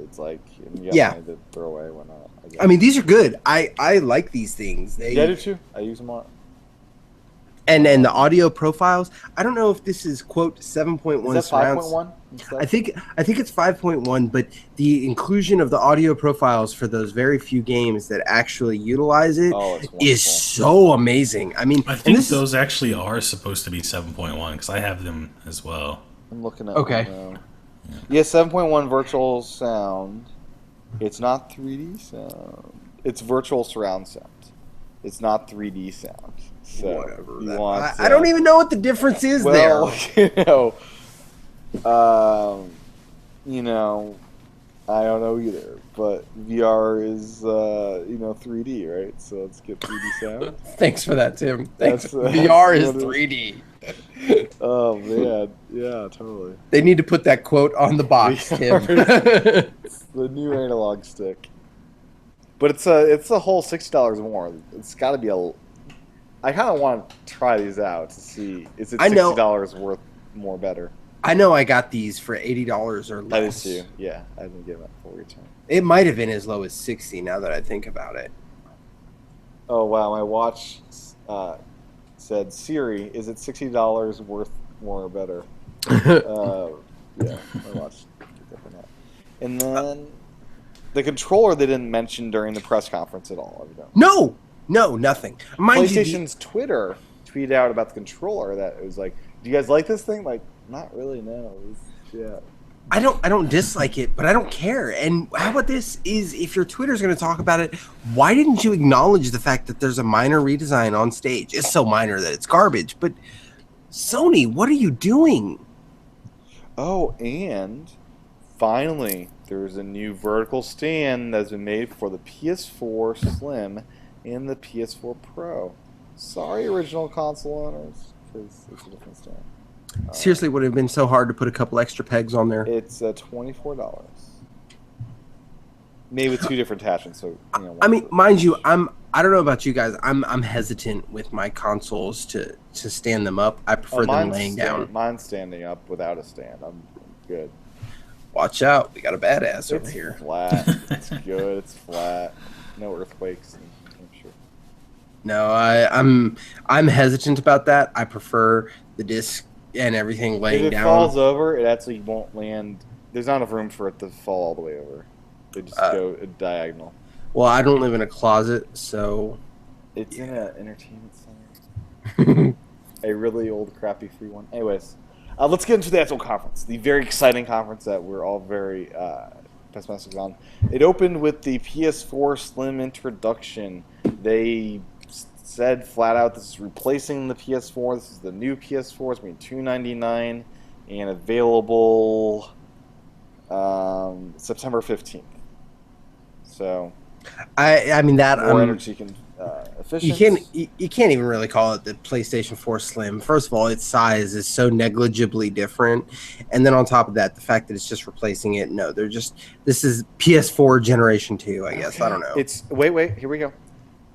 It's like you got money to throw away. Why not? I mean, these are good. I like these things. I do too. I use them a lot. And then the audio profiles. I don't know if this is quote 7.1 Is that surround. 5.1? I think it's 5.1, but the inclusion of the audio profiles for those very few games that actually utilize it is so amazing. I mean, I think those actually are supposed to be 7.1 because I have them as well. I'm looking at okay. Yeah, 7.1 virtual sound. It's not 3D sound. It's virtual surround sound. It's not 3D sound. So whatever. I don't even know what the difference is there. You know, I don't know either. But VR is 3D, right? So let's get 3D sound. Thanks for that, Tim. Thanks. VR is 3D. Oh man, yeah, totally. They need to put that quote on the box, Tim. It's the new analog stick. But it's a whole $60 more. It's got to be I kind of want to try these out to see is it $60 worth more better. I know I got these for $80 or less. I did too. Yeah, I didn't give it full return. It might have been as low as $60 now that I think about it. Oh wow, my watch said, Siri, is it $60 worth more or better? Yeah, my watch picked up on that. And then the controller they didn't mention during the press conference at all. No, nothing. PlayStation's Twitter tweeted out about the controller that it was like, do you guys like this thing? Like, not really, no. Yeah. I don't dislike it, but I don't care. And how about this is if your Twitter's going to talk about it, why didn't you acknowledge the fact that there's a minor redesign on stage? It's so minor that it's garbage. But Sony, what are you doing? Oh, and finally, there's a new vertical stand that's been made for the PS4 Slim and the PS4 Pro. Sorry, original console owners, because it's a different stand. Seriously, would it have been so hard to put a couple extra pegs on there? It's $24. Maybe with two different attachments. So I mean, mind you, I don't know about you guys. I'm hesitant with my consoles to stand them up. I prefer them laying down. Mine's standing up without a stand. I'm good. Watch out, we got a badass over here. It's flat. It's good. It's flat. No earthquakes. I'm sure. No, I'm hesitant about that. I prefer the disc and everything laying down. If it falls over, it actually won't land. There's not enough room for it to fall all the way over. They just go diagonal. Well, I don't live in a closet, so... It's in an entertainment center. A really old, crappy free one. Anyways, let's get into the actual conference. The very exciting conference that we're all very pessimistic on. It opened with the PS4 Slim introduction. They said flat out this is replacing the PS4. This is the new PS4. It's going to be $299 and available September 15th. So, I mean that more energy efficient. You can't even really call it the PlayStation 4 Slim. First of all, its size is so negligibly different, and then on top of that, the fact that it's just replacing it. No, this is PS4 Generation 2. I guess I don't know. It's wait. Here we go.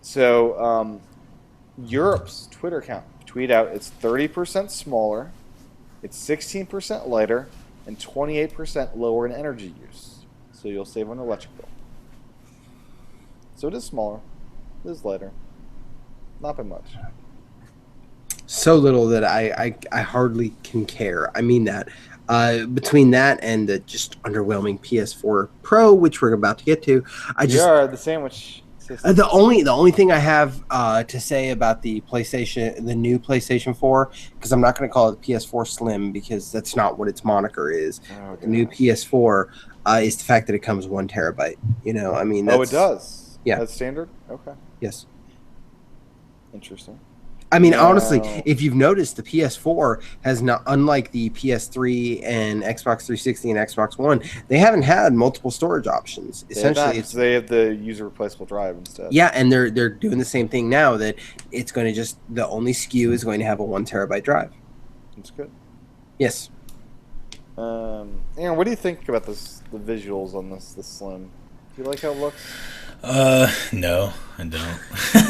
So, Europe's Twitter account tweet out it's 30% smaller, it's 16% lighter, and 28% lower in energy use. So you'll save on electric bill. So it is smaller, it is lighter, not by much. So little that I hardly can care. I mean that. Between that and the just underwhelming PS4 Pro, which we're about to get to, the sandwich. The only thing I have to say about the new PlayStation 4, because I'm not going to call it the PS4 Slim because that's not what its moniker is. Oh, the new PS4 is the fact that it comes 1 terabyte. I mean, it does. Yeah, that's standard. Okay. Yes. Interesting. I mean, honestly, if you've noticed, the PS4 has not, unlike the PS3 and Xbox 360 and Xbox One, they haven't had multiple storage options. Essentially, they have the user replaceable drive instead. Yeah, and they're doing the same thing now. That it's going to the only SKU is going to have a 1 terabyte drive. That's good. Yes. Aaron, what do you think about the visuals on the Slim? Do you like how it looks? No, I don't.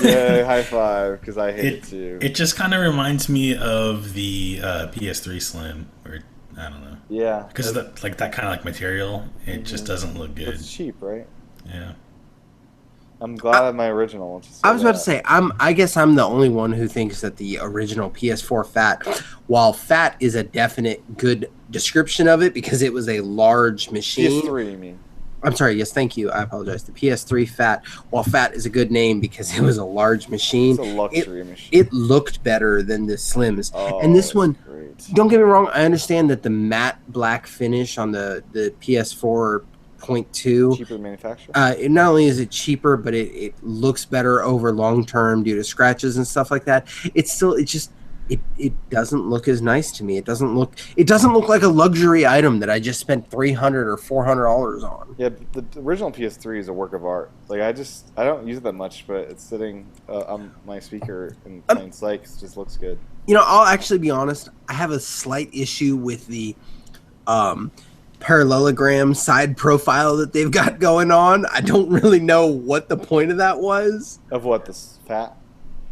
Yeah, high five, because I hate it too. It just kind of reminds me of the PS3 Slim, or I don't know. Yeah. Because of that kind of material, it just doesn't look good. It's cheap, right? Yeah. I'm glad I have my original. I was about to say, I guess I'm the only one who thinks that the original PS4 Fat, while fat is a definite good description of it because it was a large machine. PS3, you mean? I'm sorry. Yes, thank you. I apologize. The PS3 Fat, while Fat is a good name because it was a large machine. It's a luxury machine. It looked better than the Slims. Oh, and this one, great. Don't get me wrong. I understand that the matte black finish on the PS4 0.2 Cheaper manufacturer. Not only is it cheaper, but it looks better over long term due to scratches and stuff like that. It doesn't look as nice to me. It doesn't look like a luxury item that I just spent $300 or $400 on. Yeah, the original PS3 is a work of art. Like I don't use it that much, but it's sitting on my speaker in plain sight. It just looks good. I'll actually be honest. I have a slight issue with the parallelogram side profile that they've got going on. I don't really know what the point of that was. Of what, this Fat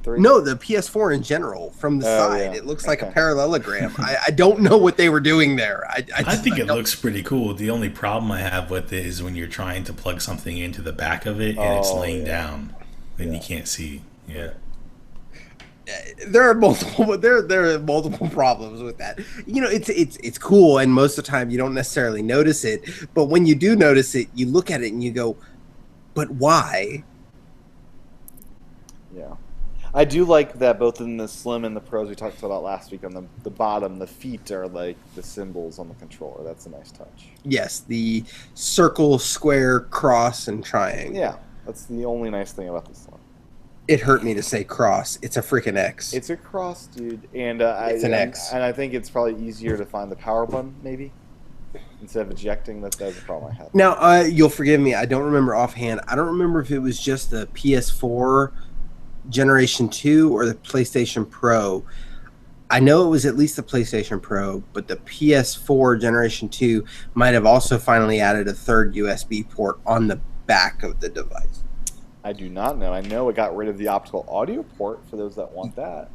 3? No, the PS4 in general. From the side, yeah. it looks like a parallelogram. I don't know what they were doing there. I think it looks pretty cool. The only problem I have with it is when you're trying to plug something into the back of it and it's laying down, then you can't see. Yeah. There are multiple problems with that. It's cool, and most of the time you don't necessarily notice it. But when you do notice it, you look at it and you go, "But why?" Yeah, I do like that both in the Slim and the Pros we talked about last week. On the bottom, the feet are like the symbols on the controller. That's a nice touch. Yes, the circle, square, cross, and triangle. Yeah, that's the only nice thing about the Slim. It hurt me to say cross. It's a freaking X. It's a cross, dude, and it's an X. And I think it's probably easier to find the power button, maybe, instead of ejecting. That's the problem I have. Now, you'll forgive me. I don't remember offhand. I don't remember if it was just the PS4 Generation 2 or the PlayStation Pro. I know it was at least the PlayStation Pro, but the PS4 Generation 2 might have also finally added a third USB port on the back of the device. I do not know. I know it got rid of the optical audio port for those that want that.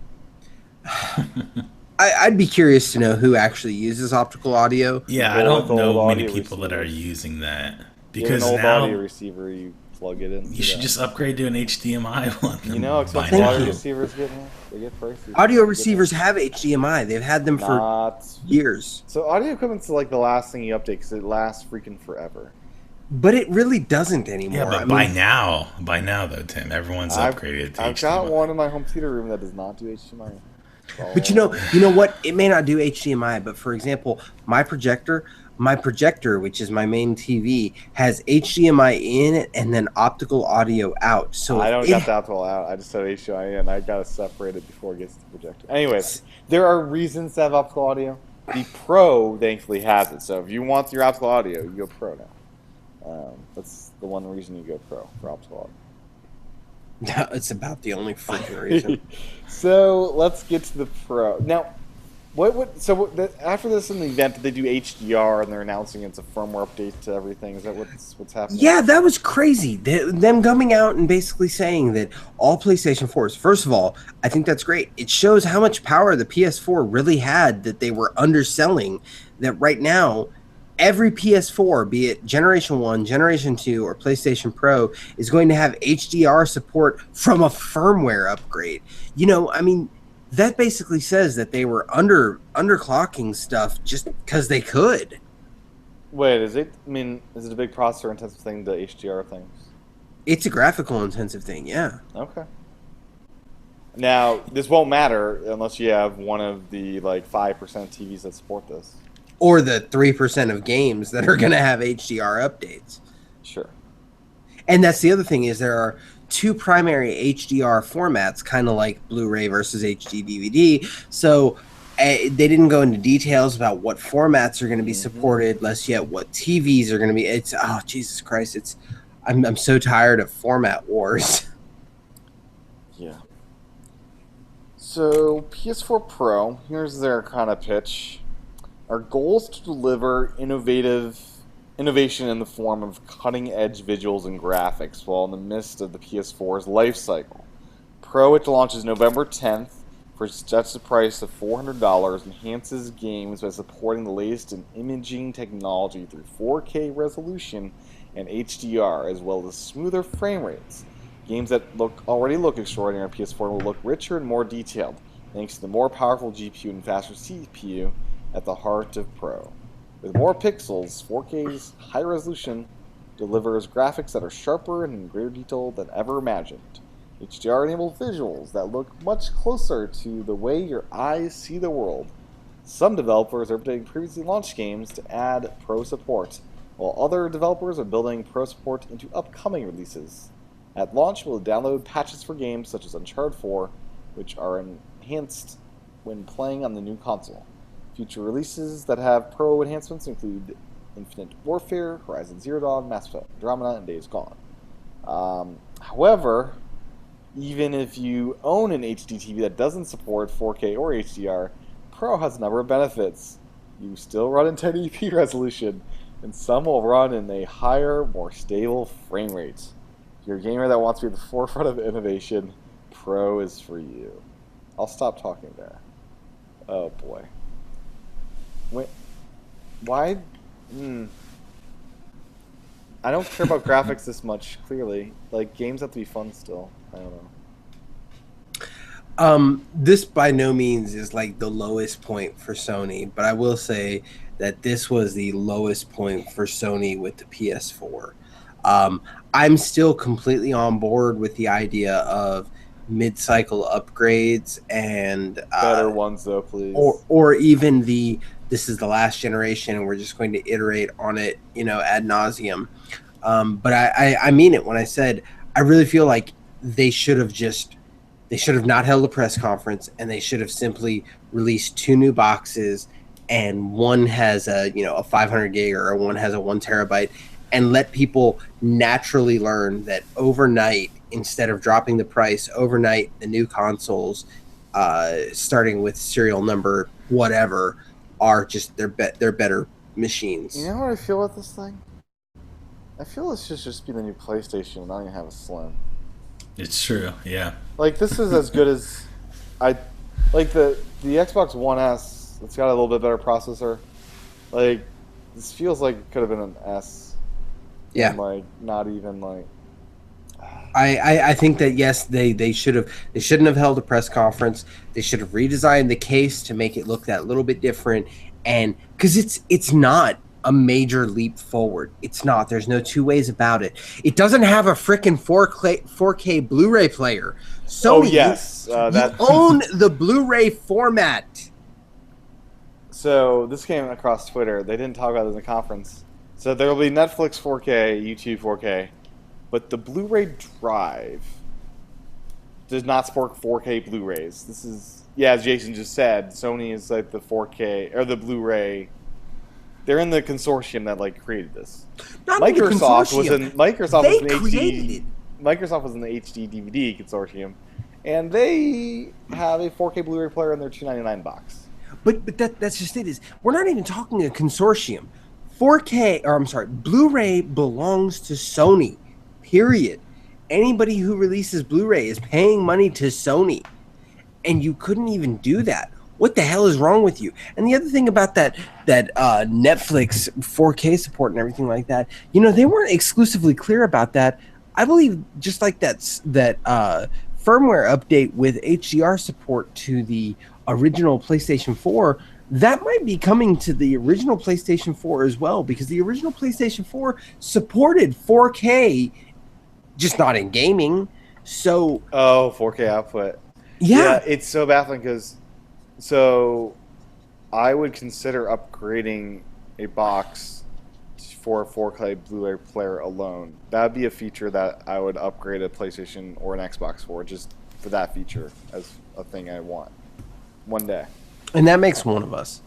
I'd be curious to know who actually uses optical audio. Yeah, I don't know many people that are using that. Because you have an old now audio receiver, you plug it in. You should just upgrade to an HDMI one. Expensive audio receivers they get pricey. Audio receivers have HDMI. They've had them for years. So audio equipment's like the last thing you update because it lasts freaking forever. But it really doesn't anymore. Yeah, but by now though, Tim, everyone's upgraded to HDMI. I've got one in my home theater room that does not do HDMI. But you know what? It may not do HDMI, but for example, my projector, which is my main TV, has HDMI in and then optical audio out. So I don't got the optical out. I just have HDMI in. I gotta separate it before it gets to the projector. Anyways, there are reasons to have optical audio. The Pro thankfully has it. So if you want your optical audio, you go Pro now. That's the one reason you go Pro for optical audio. It's about the only freaking reason. So let's get to the Pro now. After this in the event, did they do HDR and they're announcing it's a firmware update to everything? Is that what's happening? Yeah, that was crazy. Them coming out and basically saying that all PlayStation 4s. First of all, I think that's great. It shows how much power the PS4 really had that they were underselling. That right now, every PS4, be it Generation 1, Generation 2, or PlayStation Pro, is going to have HDR support from a firmware upgrade. That basically says that they were underclocking stuff just because they could. Wait, is it a big processor intensive thing, the HDR things? It's a graphical intensive thing, yeah. Okay. Now, this won't matter unless you have one of the 5% TVs that support this. Or the 3% of games that are going to have HDR updates. Sure. And that's the other thing is there are two primary HDR formats, kind of like Blu-ray versus HD DVD. So they didn't go into details about what formats are going to be supported, less yet what TVs are going to be. It's Jesus Christ! I'm so tired of format wars. Yeah. So PS4 Pro, here's their kind of pitch. Our goal is to deliver innovation in the form of cutting-edge visuals and graphics while in the midst of the PS4's life cycle. Pro, which launches November 10th for just a price of $400, enhances games by supporting the latest in imaging technology through 4K resolution and HDR, as well as smoother frame rates. Games that already look extraordinary on PS4 will look richer and more detailed, thanks to the more powerful GPU and faster CPU at the heart of Pro. With more pixels, 4K's high resolution delivers graphics that are sharper and in greater detail than ever imagined. HDR-enabled visuals that look much closer to the way your eyes see the world. Some developers are updating previously launched games to add Pro support, while other developers are building Pro support into upcoming releases. At launch, we'll download patches for games such as Uncharted 4, which are enhanced when playing on the new console. Future releases that have Pro enhancements include Infinite Warfare, Horizon Zero Dawn, Mass Effect Andromeda, and Days Gone. However, even if you own an HD TV that doesn't support 4K or HDR, Pro has a number of benefits. You still run in 1080p resolution, and some will run in a higher, more stable frame rate. If you're a gamer that wants to be at the forefront of innovation, Pro is for you. I'll stop talking there. Oh boy. Why? I don't care about graphics this much, clearly. Like, games have to be fun still. I don't know. This by no means is like the lowest point for Sony, but I will say that this was the lowest point for Sony with the PS4. I'm still completely on board with the idea of mid-cycle upgrades and better ones though, please. Or even this is the last generation and we're just going to iterate on it, ad nauseum. But I mean it when I said I really feel like they should have not held a press conference, and they should have simply released 2 new boxes, and one has a 500 gig or one has a 1 terabyte, and let people naturally learn that overnight, instead of dropping the price overnight, the new consoles, starting with serial number whatever, are just they're better machines. You know what I feel with this thing? I feel this should just be the new PlayStation and not even have a Slim. It's true, yeah. Like, this is as good as the Xbox One S. It's got a little bit better processor. Like, this feels like it could have been an S. Yeah. And, like, not even like. I think that yes, they shouldn't have held a press conference. They should have redesigned the case to make it look that little bit different, and because it's not a major leap forward. It's not. There's no two ways about it. It doesn't have a frickin' 4K Blu-ray player. Sony, yes, you own the Blu-ray format. So this came across Twitter. They didn't talk about it in the conference. So there will be Netflix 4K, YouTube 4K, but the Blu-ray drive does not support 4K Blu-rays. This is, as Jason just said, Sony is like the 4K or the Blu-ray. They're in the consortium that created this. Microsoft was in the HD DVD consortium, and they have a 4K Blu-ray player in their $299 box. But that's just it. Is we're not even talking a consortium. Blu-ray belongs to Sony. Period. Anybody who releases Blu-ray is paying money to Sony, and you couldn't even do that. What the hell is wrong with you? And the other thing about that Netflix 4K support and everything like that, they weren't exclusively clear about that. I believe just like that firmware update with HDR support to the original PlayStation 4, that might be coming to the original PlayStation 4 as well, because the original PlayStation 4 supported 4K, just not in gaming. So 4K output. Yeah, it's so baffling because. So, I would consider upgrading a box for a 4K Blu-ray player alone. That would be a feature that I would upgrade a PlayStation or an Xbox for, just for that feature as a thing I want one day. And that makes one of us.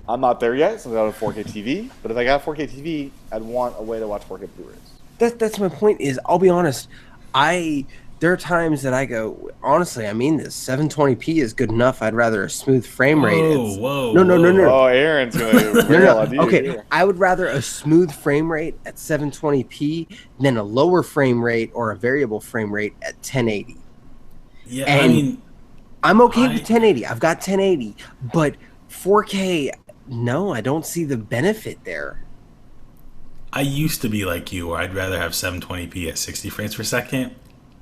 I'm not there yet, so I got a 4K TV. But if I got a 4K TV, I'd want a way to watch 4K Blu-rays. That's my point. Is I'll be honest, there are times that I go, honestly, I mean this. 720p is good enough. I'd rather a smooth frame rate. Whoa. No. Oh, Aaron's going to Okay, I would rather a smooth frame rate at 720p than a lower frame rate or a variable frame rate at 1080. Yeah, and I'm okay with 1080. I've got 1080. But 4K, no, I don't see the benefit there. I used to be like you, where I'd rather have 720p at 60 frames per second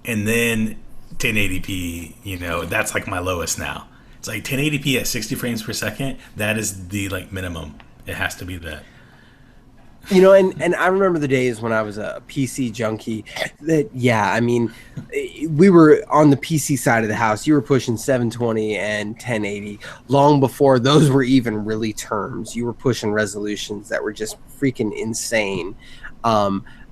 and then 1080p. That's like my lowest now. It's like 1080p at 60 frames per second. That is the like minimum. It has to be that. And I remember the days when I was a PC junkie that, yeah, I mean, we were on the PC side of the house. You were pushing 720 and 1080 long before those were even really terms. You were pushing resolutions that were just freaking insane.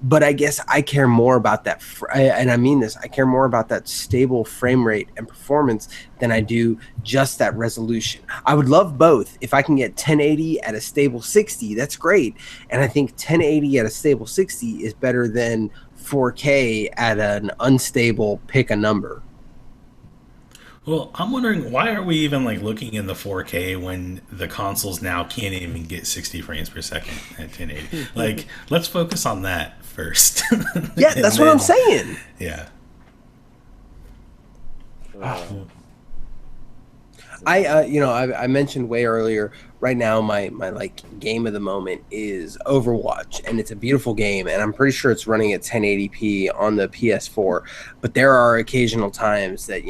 But I guess I care more about that, and I mean this, I care more about that stable frame rate and performance than I do just that resolution. I would love both. If I can get 1080 at a stable 60, that's great. And I think 1080 at a stable 60 is better than 4K at an unstable pick a number. Well, I'm wondering why are we even like looking in the 4K when the consoles now can't even get 60 frames per second at 1080? Like, let's focus on that first. Yeah, that's what I'm saying. Yeah. I mentioned way earlier. Right now, my like game of the moment is Overwatch, and it's a beautiful game, and I'm pretty sure it's running at 1080p on the PS4. But there are occasional times that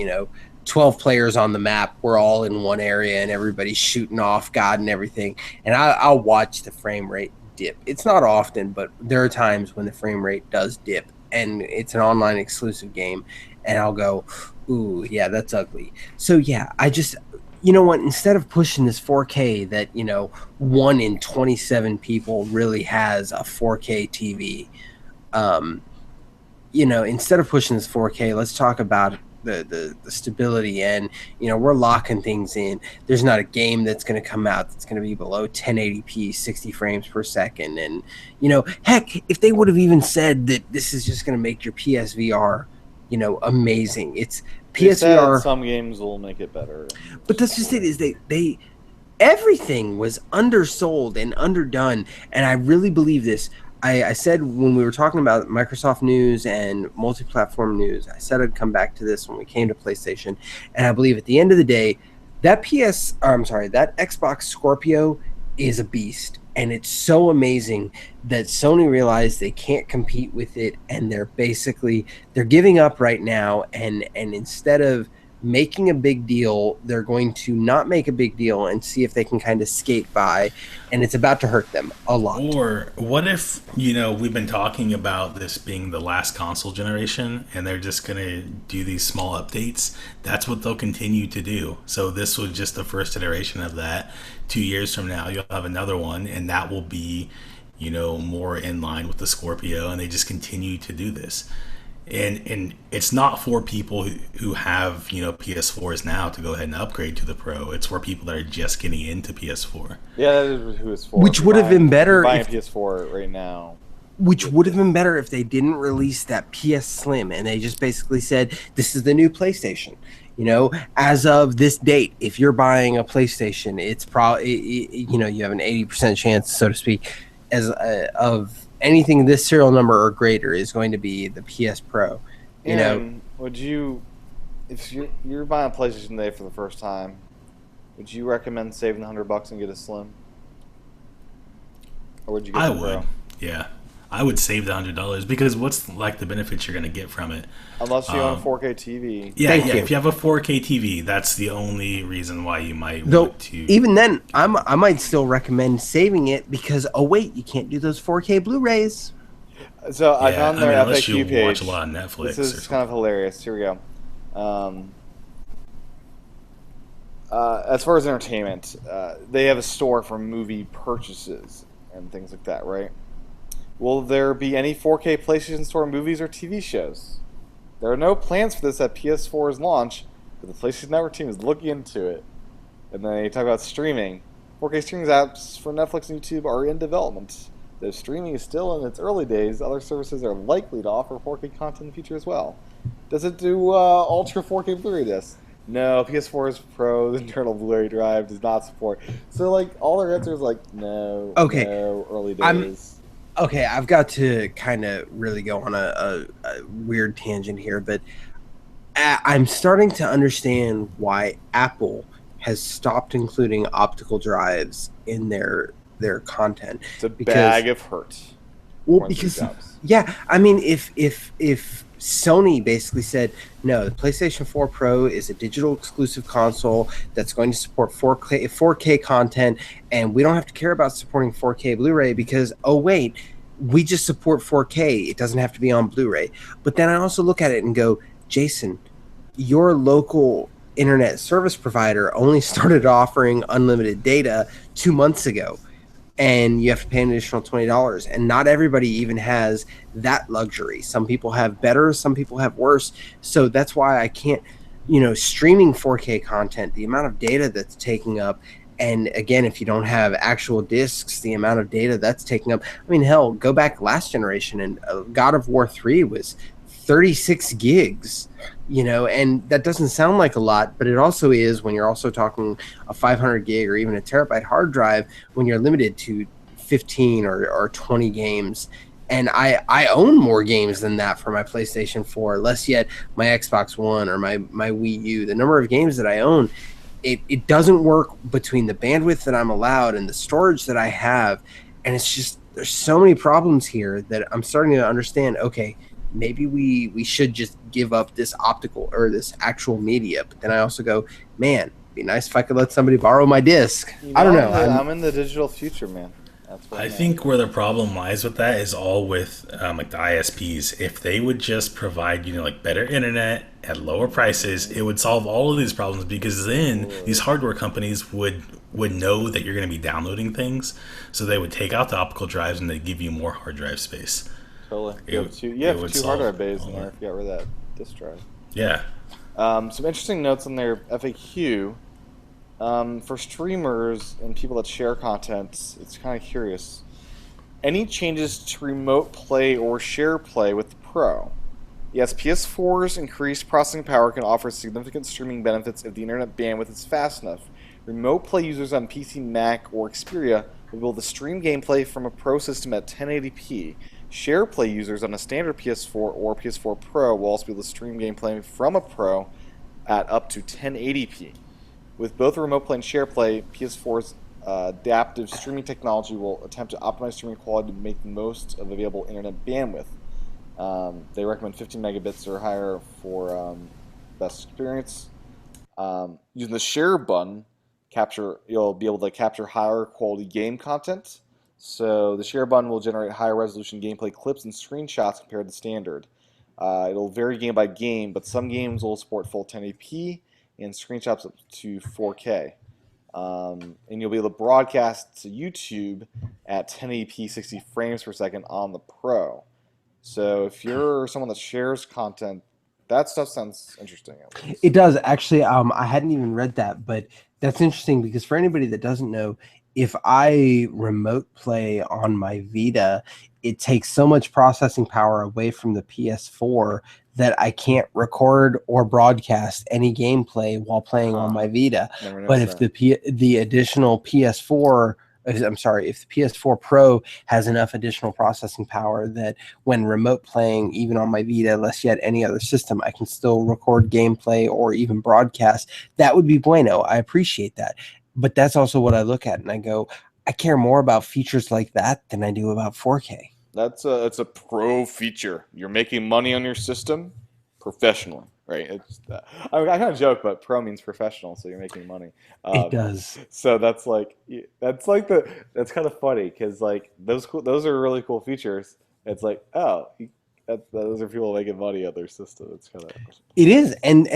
12 players on the map, we're all in one area and everybody's shooting off God and everything. And I'll watch the frame rate dip. It's not often, but there are times when the frame rate does dip and it's an online exclusive game. And I'll go, ooh, yeah, that's ugly. So yeah, I just, what, instead of pushing this 4K that, 1 in 27 people really has a 4K TV, instead of pushing this 4K, let's talk about the stability, and we're locking things in. There's not a game that's going to come out that's going to be below 1080p 60 frames per second. And heck, if they would have even said that this is just going to make your PSVR amazing, it's PSVR. Some games will make it better, but that's just it, is they everything was undersold and underdone. And I really believe this. I said when we were talking about Microsoft news and multi-platform news, I said I'd come back to this when we came to PlayStation. And I believe at the end of the day, that that Xbox Scorpio is a beast. And it's so amazing that Sony realized they can't compete with it. And they're giving up right now. And instead of making a big deal, they're going to not make a big deal and see if they can kind of skate by, and it's about to hurt them a lot. Or what if we've been talking about this being the last console generation and they're just gonna do these small updates? That's what they'll continue to do. So this was just the first iteration of that. 2 years from now you'll have another one, and that will be more in line with the Scorpio, and they just continue to do this. And it's not for people who have PS4s now to go ahead and upgrade to the Pro. It's for people that are just getting into PS4. Yeah, that is who it's for. Which would have been better buying a PS4 right now. Which would have been better if they didn't release that PS Slim and they just basically said, this is the new PlayStation. As of this date, if you're buying a PlayStation, it's probably you have an 80% chance, so to speak, of anything this serial number or greater is going to be the PS Pro. Would you, if you're buying a PlayStation today for the first time, would you recommend saving $100 and get a Slim? Or would you get the Pro? I would. Yeah. I would save the $100 because what's like the benefits you're going to get from it? Unless you own a 4K TV. Yeah, if you have a 4K TV, that's the only reason why you might want to. Even then, I might still recommend saving it because, oh wait, you can't do those 4K Blu-rays. So I found their unless FAQ you page. watch a lot of Netflix. This is kind of hilarious. Here we go. As far as entertainment, they have a store for movie purchases and things like that, right? Will there be any 4K PlayStation Store movies or TV shows? There are no plans for this at PS4's launch, but the PlayStation Network team is looking into it. And then they talk about streaming. 4K streaming apps for Netflix and YouTube are in development. Though streaming is still in its early days, other services are likely to offer 4K content in the future as well. Does it do Ultra 4K Blu-ray discs? No, PS4's Pro internal Blu-ray drive does not support. So, all their answers no, okay. No, early days. Okay, I've got to kind of really go on a weird tangent here, but I'm starting to understand why Apple has stopped including optical drives in their content. It's a bag of hurt. Well, because yeah, I mean, if Sony basically said, no, the PlayStation 4 Pro is a digital exclusive console that's going to support 4K content, and we don't have to care about supporting 4K Blu-ray because, oh, wait, we just support 4K. It doesn't have to be on Blu-ray. But then I also look at it and go, Jason, your local internet service provider only started offering unlimited data 2 months ago, and you have to pay an additional $20. And not everybody even has that luxury. Some people have better, some people have worse. So that's why I can't, streaming 4K content, the amount of data that's taking up. And again, if you don't have actual discs, the amount of data that's taking up. I mean, hell, go back last generation, and God of War 3 was 36 gigs, and that doesn't sound like a lot, but it also is when you're also talking a 500 gig or even a terabyte hard drive when you're limited to 15 or 20 games. And I own more games than that for my PlayStation 4, less yet my Xbox One or my Wii U. The number of games that I own, it doesn't work between the bandwidth that I'm allowed and the storage that I have. And it's just, there's so many problems here that I'm starting to understand, okay, maybe we should just give up this optical or this actual media. But then I also go, man, it'd be nice if I could let somebody borrow my disc. I don't know. I'm in the digital future, man. That's what I think where the problem lies with that is all with like the ISPs. If they would just provide, like better internet at lower prices, it would solve all of these problems, because then these hardware companies would know that you're going to be downloading things. So they would take out the optical drives and they give you more hard drive space. Totally. You have two hard drive bays in there if you got rid of that disk drive. Yeah. Some interesting notes on their FAQ. For streamers and people that share content, it's kind of curious. Any changes to remote play or share play with the Pro? Yes, PS4's increased processing power can offer significant streaming benefits if the internet bandwidth is fast enough. Remote play users on PC, Mac, or Xperia will be able to stream gameplay from a Pro system at 1080p. Share play users on a standard PS4 or PS4 Pro will also be able to stream gameplay from a Pro at up to 1080p. With both remote play and share play, PS4's adaptive streaming technology will attempt to optimize streaming quality to make the most of available internet bandwidth. They recommend 15 megabits or higher for best experience. Using the share button, you'll be able to capture higher quality game content. So the share button will generate higher resolution gameplay clips and screenshots compared to standard. It'll vary game by game, but some games will support full 1080p and screenshots up to 4K. And you'll be able to broadcast to YouTube at 1080p 60 frames per second on the Pro. So if you're someone that shares content, that stuff sounds interesting. At least. It does, actually. I hadn't even read that, but that's interesting because for anybody that doesn't know, if I remote play on my Vita, it takes so much processing power away from the PS4 that I can't record or broadcast any gameplay while playing on my Vita. But if the additional PS4, I'm sorry, if the PS4 Pro has enough additional processing power that when remote playing, even on my Vita, less yet any other system, I can still record gameplay or even broadcast, that would be bueno. I appreciate that. But that's also what I look at and I go, I care more about features like that than I do about 4K. That's a pro feature. You're making money on your system professionally, right? I kind of joke, but pro means professional, so you're making money. It does. So that's kind of funny because like those are really cool features. It's like, oh, those are people making money on their system. It's kind of. It is, and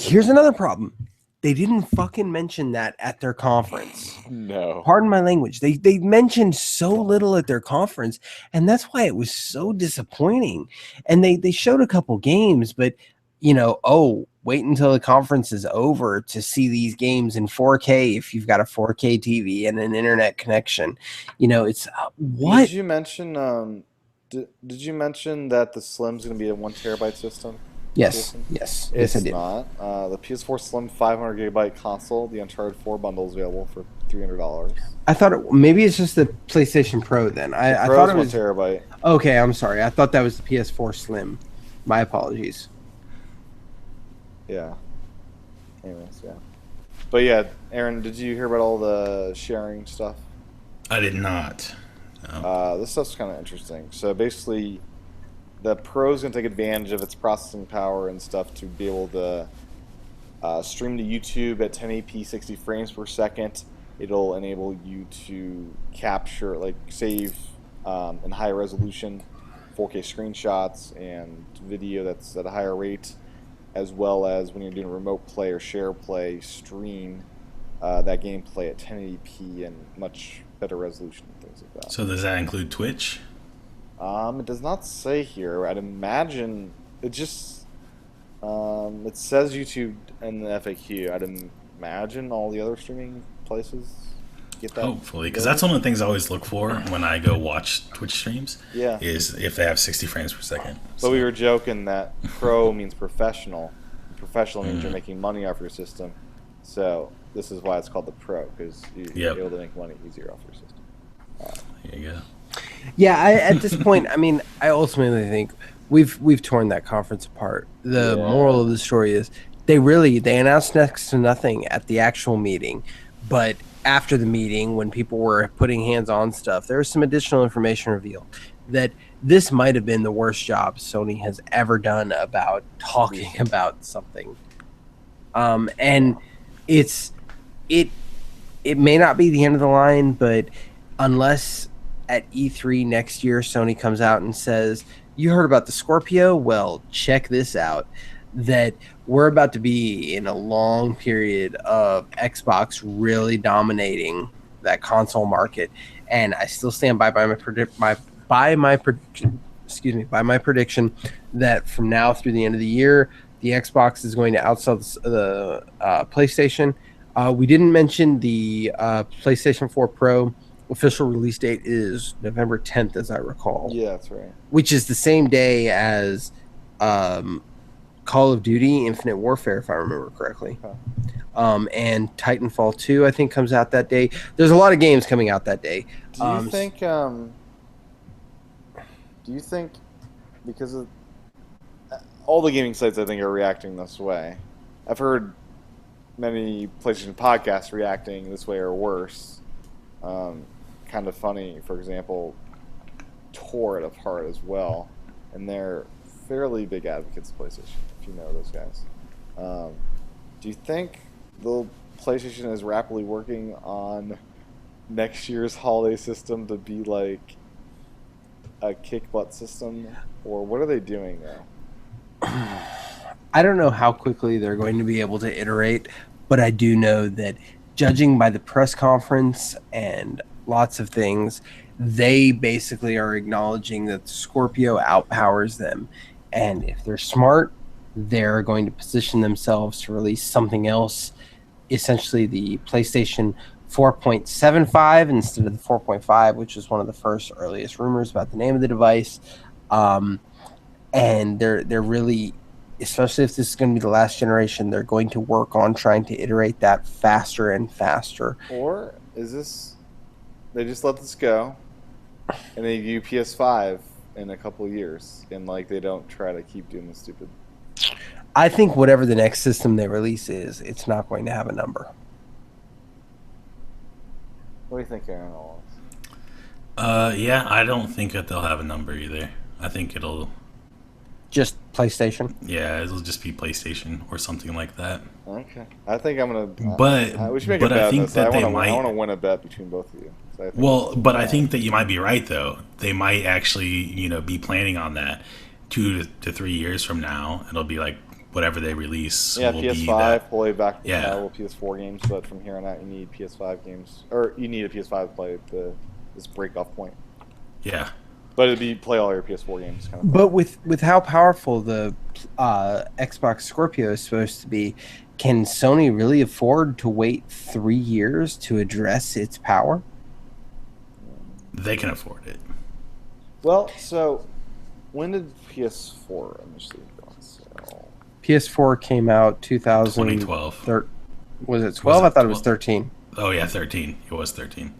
here's another problem. They didn't fucking mention that at their conference. No. Pardon my language. They mentioned so little at their conference, and that's why it was so disappointing. And they showed a couple games, but wait until the conference is over to see these games in 4K if you've got a 4K TV and an internet connection. It's what? Did you mention did you mention that the Slim's going to be a 1 terabyte system? Yes, It's I did. not. The PS4 Slim 500 gigabyte console, the Uncharted 4 bundle is available for $300. I thought maybe it's just the PlayStation Pro then. I thought it was 1 terabyte. Okay, I'm sorry. I thought that was the PS4 Slim. My apologies. Yeah. Anyways, yeah. But yeah, Aaron, did you hear about all the sharing stuff? I did not. This stuff's kind of interesting. So basically, the Pro's going to take advantage of its processing power and stuff to be able to stream to YouTube at 1080p 60 frames per second. It'll enable you to capture, like, save in high resolution 4K screenshots and video that's at a higher rate, as well as when you're doing remote play or share play, stream that gameplay at 1080p and much better resolution and things like that. So does that include Twitch? It does not say here. I'd imagine it just it says YouTube in the FAQ. I'd imagine all the other streaming places get that. Hopefully, because that's one of the things I always look for when I go watch Twitch streams. Yeah. Is if they have 60 frames per second. But we were joking that pro means professional. Professional means you're making money off your system. So this is why it's called the pro, because you're able to make money easier off your system. There you go. Yeah, at this point, I mean, I ultimately think we've torn that conference apart. The moral of the story is they announced next to nothing at the actual meeting, but after the meeting, when people were putting hands on stuff, there was some additional information revealed that this might have been the worst job Sony has ever done about talking about something. And it may not be the end of the line, but unless at E3 next year Sony comes out and says, you heard about the Scorpio? Well, check this out. That we're about to be in a long period of Xbox really dominating that console market, and I still stand by my prediction that from now through the end of the year, the Xbox is going to outsell the PlayStation. We didn't mention the PlayStation 4 Pro official release date is November 10th, as I recall. Yeah, that's right. Which is the same day as Call of Duty Infinite Warfare, if I remember correctly. Huh. And Titanfall 2, I think, comes out that day. There's a lot of games coming out that day. Do you think because of all the gaming sites, I think, are reacting this way? I've heard many PlayStation podcasts reacting this way or worse. Kind of funny, for example, tore it apart as well, and they're fairly big advocates of PlayStation, if you know those guys. Do you think the PlayStation is rapidly working on next year's holiday system to be like a kick butt system, or what are they doing now? I don't know how quickly they're going to be able to iterate, but I do know that judging by the press conference and lots of things, they basically are acknowledging that Scorpio outpowers them. And if they're smart, they're going to position themselves to release something else, essentially the PlayStation 4.75 instead of the 4.5, which was one of the first earliest rumors about the name of the device. And they're really, especially if this is going to be the last generation, they're going to work on trying to iterate that faster and faster. Or is this, they just let this go and they do PS5 in a couple of years, and like they don't try to keep doing this stupid. I think whatever the next system they release is, it's not going to have a number. What do you think, Aaron? Yeah, I don't think that they'll have a number either. I think it'll just PlayStation. Yeah, it'll just be PlayStation or something like that. Okay, I think I'm gonna. But we should make a bet. I think that I want to win a bet between both of you. I think that you might be right though. They might actually, be planning on that 2 to 3 years from now. It'll be like whatever they release. Yeah, will PS5 be that, play back. Yeah, PS4 games, but from here on out, you need PS5 games, or you need a PS5 to play this break-off point. Yeah. But it'd be play all your PS4 games, kind of. But with how powerful the Xbox Scorpio is supposed to be, can Sony really afford to wait 3 years to address its power? They can afford it. Well, so when did PS4 initially go on sale? PS4 came out 2012. Was it 12? I thought it was 13. Oh yeah, 13. It was 13.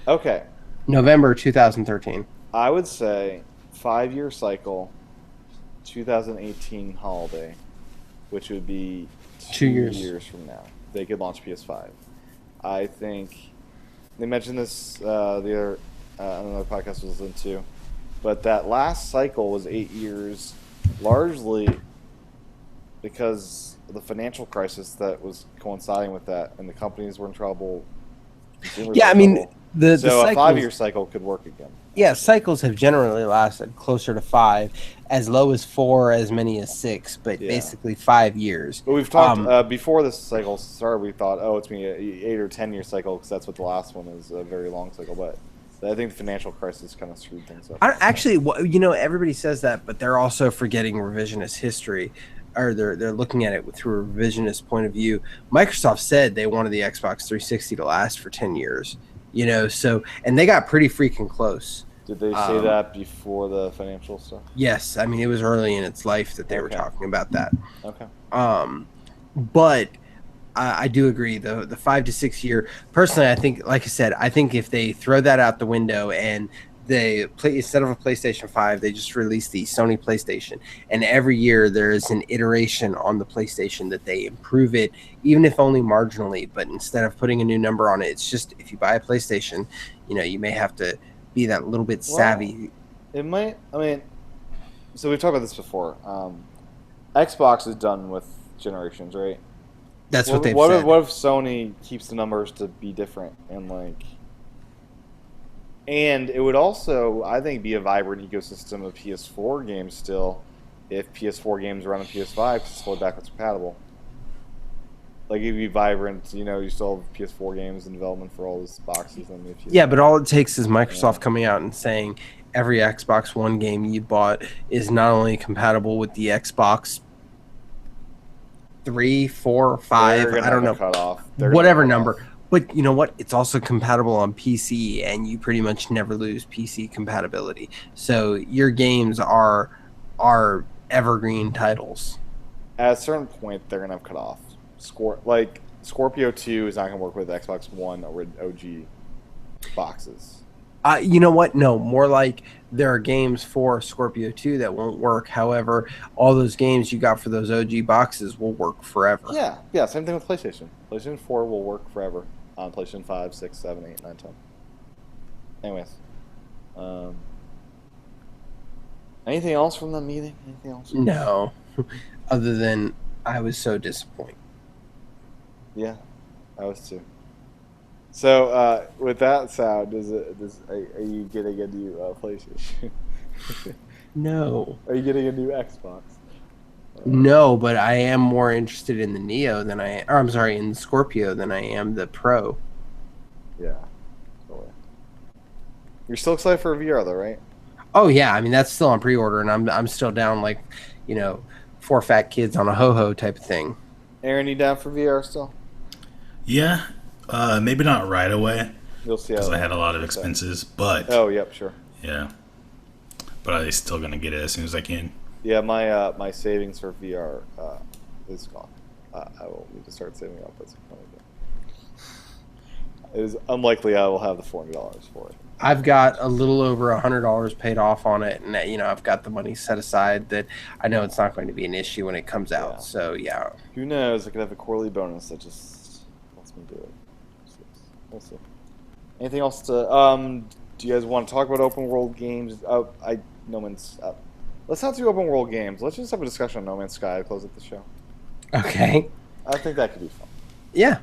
Okay. November 2013. I would say 5-year cycle, 2018 holiday, which would be 2 years from now. They could launch PS5. I think they mentioned this the other another podcast I was listening to. but that last cycle was 8 years, largely because of the financial crisis that was coinciding with that, and the companies were in trouble. Consumers Yeah, were I in mean trouble. the So a cycles. 5-year cycle could work again. Yeah, cycles have generally lasted closer to 5, as low as 4, as many as 6, but Yeah. basically 5 years. But we've talked before this cycle started. We thought, oh, it's going to be an 8 or 10-year cycle because that's what the last one is, a very long cycle. But I think the financial crisis kind of screwed things up. Actually, everybody says that, but they're also forgetting revisionist history, or they're looking at it through a revisionist point of view. Microsoft said they wanted the Xbox 360 to last for 10 years. So, and they got pretty freaking close. Did they say that before the financial stuff? Yes, I mean it was early in its life that they were talking about that. Okay. But I do agree the 5 to 6 year. Personally, I think, like I said, I think if they throw that out the window and they play, instead of a PlayStation 5, they just release the Sony PlayStation, and every year there is an iteration on the PlayStation that they improve it, even if only marginally. But instead of putting a new number on it, it's just, if you buy a PlayStation, you may have to be that little bit savvy. It might. I mean, so we've talked about this before. Xbox is done with generations, right? That's what they've said. What if Sony keeps the numbers to be different and it would also, I think, be a vibrant ecosystem of PS4 games still, if PS4 games run on PS5 because it's fully backwards compatible. Like, it'd be vibrant. You still have PS4 games in development for all these boxes on the PS5. Yeah, but all it takes is Microsoft coming out and saying every Xbox One game you bought is not only compatible with the Xbox 3, 4, 5, I don't know, cut off. Whatever number. But you know what? It's also compatible on PC, and you pretty much never lose PC compatibility. So your games are evergreen titles. At a certain point, they're gonna have cut off. Scorpio 2 is not gonna work with Xbox One or OG boxes. You know what? No, more like there are games for Scorpio 2 that won't work. However, all those games you got for those OG boxes will work forever. Yeah. Same thing with PlayStation. PlayStation 4 will work forever on PlayStation 5, 6, 7, 8, 9, 10. Anyways. Anything else from the meeting? Anything else? No. Other than I was so disappointed. Yeah, I was too. So, with that sound, are you getting a new PlayStation? No. Are you getting a new Xbox? No, but I am more interested in the Neo in the Scorpio than I am the Pro. Yeah, totally. You're still excited for a VR though, right? Oh yeah, I mean that's still on pre-order, and I'm still down 4 fat kids on a ho-ho type of thing. Aaron, you down for VR still? Yeah, maybe not right away. You'll see. Because I had a lot of expenses, but oh, yep, sure. Yeah, but I'm still gonna get it as soon as I can. Yeah, my savings for VR is gone. I will need to start saving up. It is unlikely I will have the $400 for it. I've got a little over $100 paid off on it, and I've got the money set aside that I know it's not going to be an issue when it comes out. Yeah. So yeah. Who knows? I could have a quarterly bonus that just lets me do it. We'll see. Anything else to? Do you guys want to talk about open world games? No Man's. Let's not do open world games. Let's just have a discussion on No Man's Sky to close up the show. Okay. I think that could be fun. Yeah.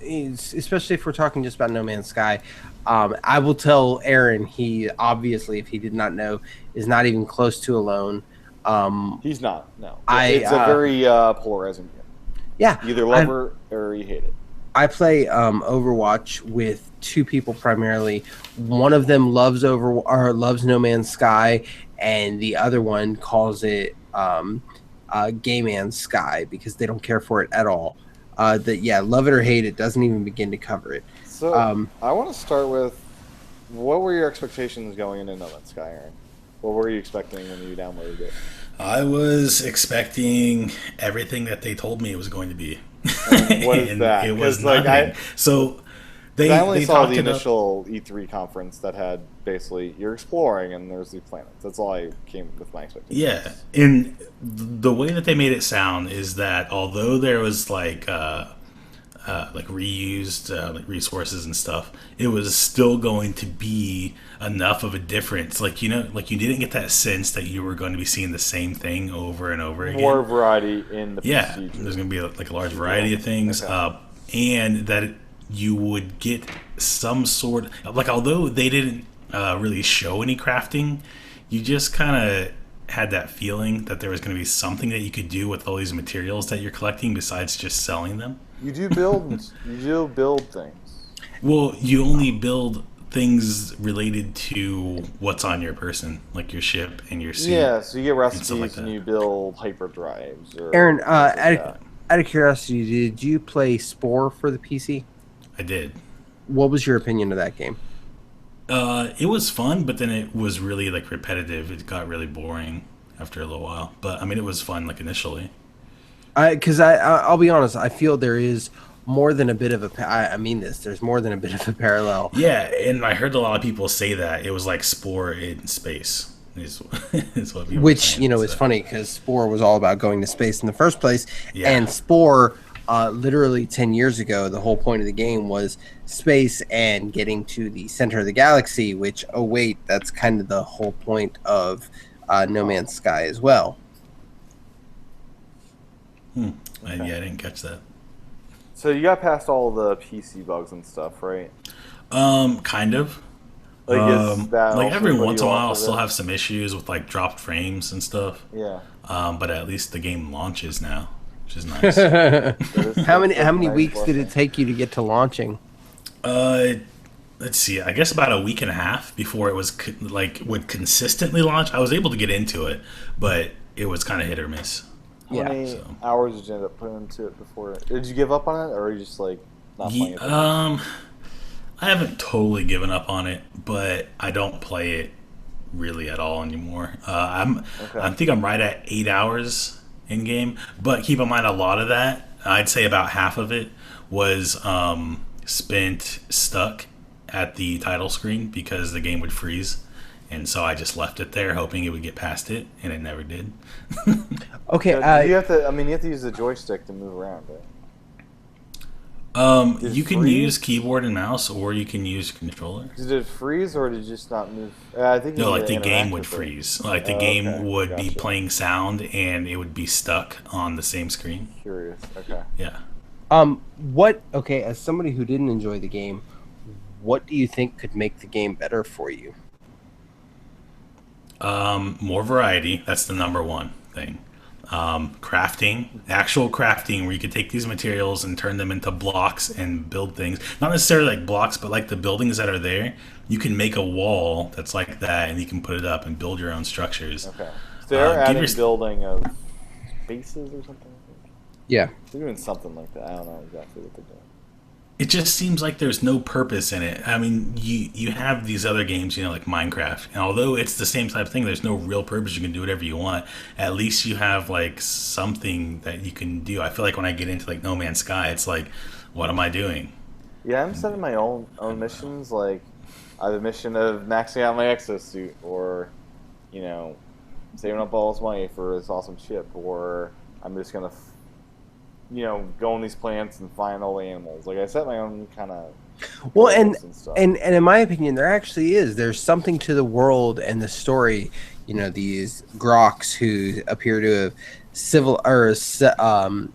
Especially if we're talking just about No Man's Sky, I will tell Aaron, he obviously, if he did not know, is not even close to alone. He's not. No. It's a very polarizing game. Yeah. You either love her or you hate it. I play Overwatch with 2 people primarily. One of them loves No Man's Sky, and the other one calls it Gay Man's Sky because they don't care for it at all. Love it or hate it, doesn't even begin to cover it. So I want to start with, what were your expectations going into No Man's Sky, Aaron? What were you expecting when you downloaded it? I was expecting everything that they told me it was going to be. What is that? It was nothing. I only saw the initial E3 conference that had basically you're exploring and there's these planets. That's all I came with my expectations. Yeah, and the way that they made it sound is that although there was like reused like resources and stuff, it was still going to be enough of a difference. Like like you didn't get that sense that you were going to be seeing the same thing over and over More again. variety in the Yeah, procedure. there's going to be like a large variety of things, Okay. and that you would get some sort like although they didn't really show any crafting, you just kind of had that feeling that there was going to be something that you could do with all these materials that you're collecting besides just selling them. You do build things. Well, you only build things related to what's on your person, like your ship and your suit Yeah, so you get and stuff like recipes and that. you build hyperdrives or Aaron, things like that. out of curiosity, did you play Spore for the PC? I did. What was your opinion of that game? It was fun, but then it was really like repetitive. It got really boring after a little while. But I mean, it was fun like initially. Because I'll be honest, I feel there is more than a bit of a. I mean this. There's more than a bit of a parallel. Yeah, and I heard a lot of people say that it was like Spore in space. Is, is what people were Which saying, is so. funny because Spore was all about going to space in the first place, Yeah. and Spore, literally 10 years ago, the whole point of the game was space and getting to the center of the galaxy. Which, oh wait, that's kind of the whole point of No Man's Sky as well. And yeah, I didn't catch that. So you got past all the PC bugs and stuff, right? Kind of. Like, is that Like also every put once you in a off while, I'll of still it? have some issues with like dropped frames and stuff. Yeah. But at least the game launches now, which is nice. How many That's a nice weeks did blessing. it take you to get to launching? Let's see. I guess about a week and a half before it was would consistently launch. I was able to get into it, but it was kind of hit or miss. How Yeah, many so. hours did you end up putting into it before? Did you give up on it, or are you just like not playing it? I haven't totally given up on it, but I don't play it really at all anymore. Okay. I think I'm right at 8 hours in game, but keep in mind a lot of that. I'd say about half of it was spent stuck at the title screen because the game would freeze, and so I just left it there hoping it would get past it, and it never did. Okay. You have to. I mean, you have to use the joystick to move around, right? Did You it can freeze? use keyboard and mouse, or you can use controller. Did it freeze, or did it just not move? I think you No, need like to the game interact would with it. freeze. Like the Oh, game okay. would be Gotcha. playing sound, and it would be stuck on the same screen. Curious. Okay. Yeah. What? Okay, as somebody who didn't enjoy the game, what do you think could make the game better for you? More variety. That's the number one thing. Crafting, actual crafting, where you could take these materials and turn them into blocks and build things. Not necessarily like blocks, but like the buildings that are there. You can make a wall that's like that, and you can put it up and build your own structures. Okay. So they're give adding your- building of bases or something. Yeah. They're doing something like that. I don't know exactly what they're doing. It just seems like there's no purpose in it. I mean, you have these other games, like Minecraft, and although it's the same type of thing, there's no real purpose. You can do whatever you want. At least you have like something that you can do. I feel like when I get into like No Man's Sky, it's like, what am I doing? Yeah, I'm setting my own missions. Like, I have a mission of maxing out my exosuit, or, saving up all this money for this awesome ship, or I'm just gonna, go on these plants and find all the animals. Like, I set my own kind of. Well, and stuff. and in my opinion, there actually is. There's something to the world and the story. These Groks who appear to have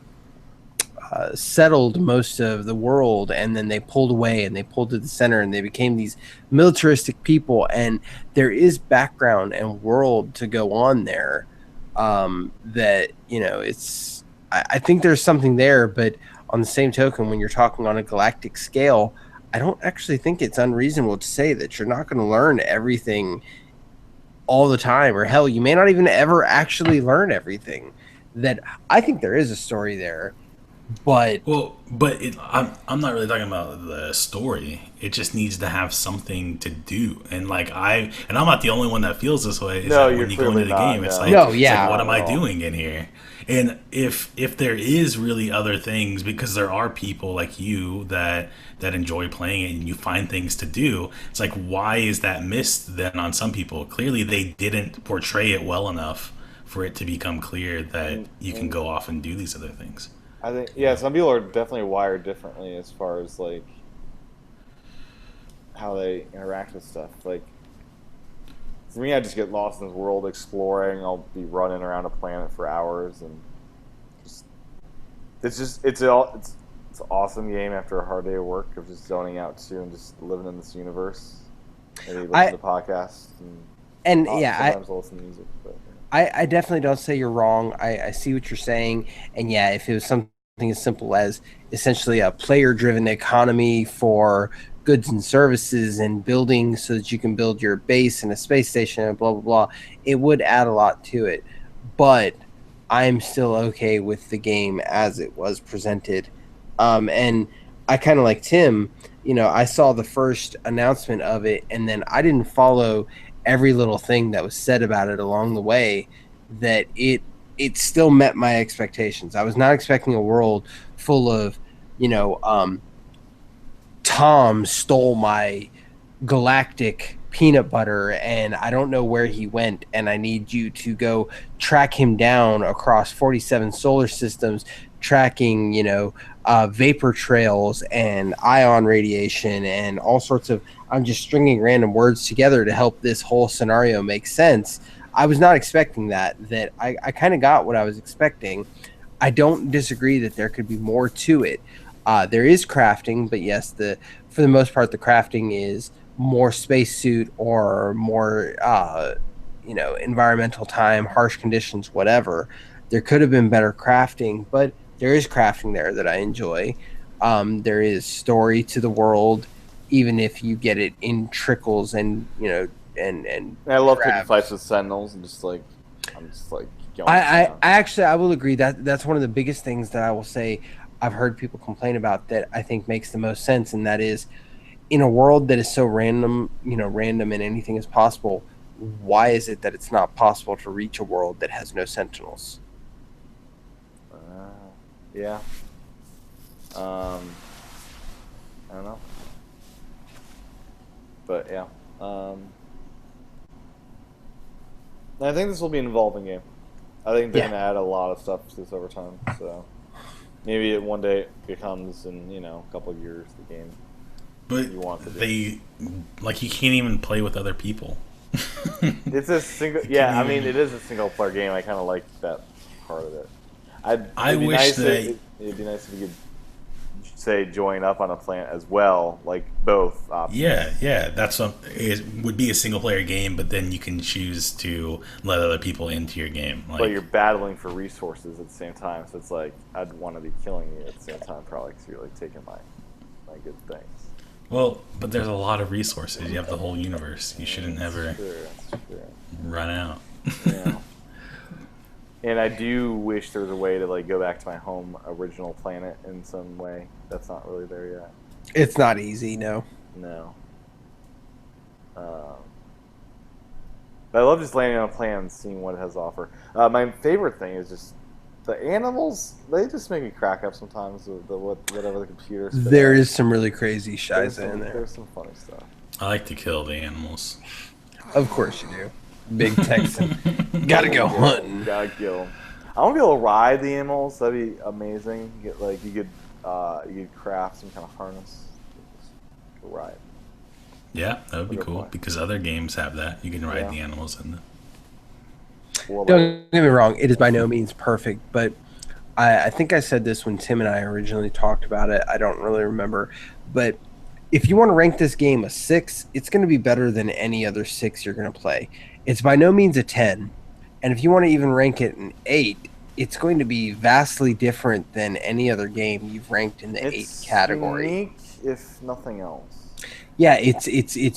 settled most of the world, and then they pulled away and they pulled to the center, and they became these militaristic people. And there is background and world to go on there. That it's. I think there's something there, but on the same token, when you're talking on a galactic scale, I don't actually think it's unreasonable to say that you're not going to learn everything all the time, or hell, you may not even ever actually learn everything. That I think there is a story there, but I'm not really talking about the story. It just needs to have something to do, and I'm not the only one that feels this way. Is No, that you're when you go into clearly the not, game, it's no. like, No, it's yeah. like, what am I Not at all. doing in here? And if there is really other things, because there are people like you that enjoy playing it, and you find things to do, it's like, why is that missed then on some people? Clearly, they didn't portray it well enough for it to become clear that you can go off and do these other things. I think yeah, some people are definitely wired differently as far as like how they interact with stuff. Like for me, I just get lost in this world exploring. I'll be running around a planet for hours, and just it's an awesome game after a hard day of work of just zoning out too and just living in this universe. Maybe listen I to podcasts and and yeah, sometimes I'll listen to music. But I definitely don't say you're wrong. I see what you're saying. And yeah, if it was something as simple as essentially a player driven economy for goods and services and building so that you can build your base and a space station and blah, blah, blah, it would add a lot to it. But I'm still okay with the game as it was presented. And I kind of like Tim, I saw the first announcement of it and then I didn't follow every little thing that was said about it along the way. That it still met my expectations. I was not expecting a world full of, Tom stole my galactic peanut butter and I don't know where he went and I need you to go track him down across 47 solar systems, tracking, vapor trails and ion radiation and all sorts of, I'm just stringing random words together to help this whole scenario make sense. I was not expecting that I kind of got what I was expecting. I don't disagree that there could be more to it. There is crafting, but yes, for the most part, the crafting is more spacesuit or more, environmental time, harsh conditions, whatever. There could have been better crafting, but there is crafting there that I enjoy. There is story to the world, even if you get it in trickles and and I love picking drabs. fights with Sentinels and just like I'm just like going I down. actually I will agree that that's one of the biggest things that I will say I've heard people complain about that I think makes the most sense, and that is in a world that is so random, random and anything is possible. Why is it that it's not possible to reach a world that has no sentinels? Yeah. I don't know, but yeah. I think this will be an evolving game. I think they're Yeah. gonna add a lot of stuff to this over time. So maybe one day it becomes in a couple of years the game But you want to do. they like you can't even play with other people. It's a single. You Yeah, can't I mean even- it is a single player game. I kind of like that part of it. I It'd be wish nice that it'd be nice if you could say join up on a plant as well, like both options. yeah, that's what it would be a single player game, but then you can choose to let other people into your game. Like, But you're battling for resources at the same time, so it's like I'd want to be killing you at the same time, probably because you're like taking my good things. well, but there's a lot of resources. You have the whole universe. You shouldn't ever Sure, that's true. run out. Yeah. And I do wish there was a way to like go back to my home original planet in some way. That's not really there yet. It's not easy, no. No. But I love just landing on a planet and seeing what it has to offer. My favorite thing is just the animals. They just make me crack up sometimes. Whatever the computer. spit There out. is some really crazy There's shiza in some, there. there's some funny stuff. I like to kill the animals. Of course you do. Big Texan. Gotta go hunting. Gotta kill 'em. I want to be able to ride the animals. That'd be amazing. You could craft some kind of harness. Just go ride. Yeah, that would be Good cool point. because other games have that. You can ride Yeah. the animals in them. Or like, Don't get me wrong, it is by no means perfect, but I think I said this when Tim and I originally talked about it. I don't really remember. But if you want to rank this game a 6, it's going to be better than any other 6 you're going to play. It's by no means a 10. And if you want to even rank it an 8, it's going to be vastly different than any other game you've ranked in the 8 it's category. unique, if nothing else. Yeah, it's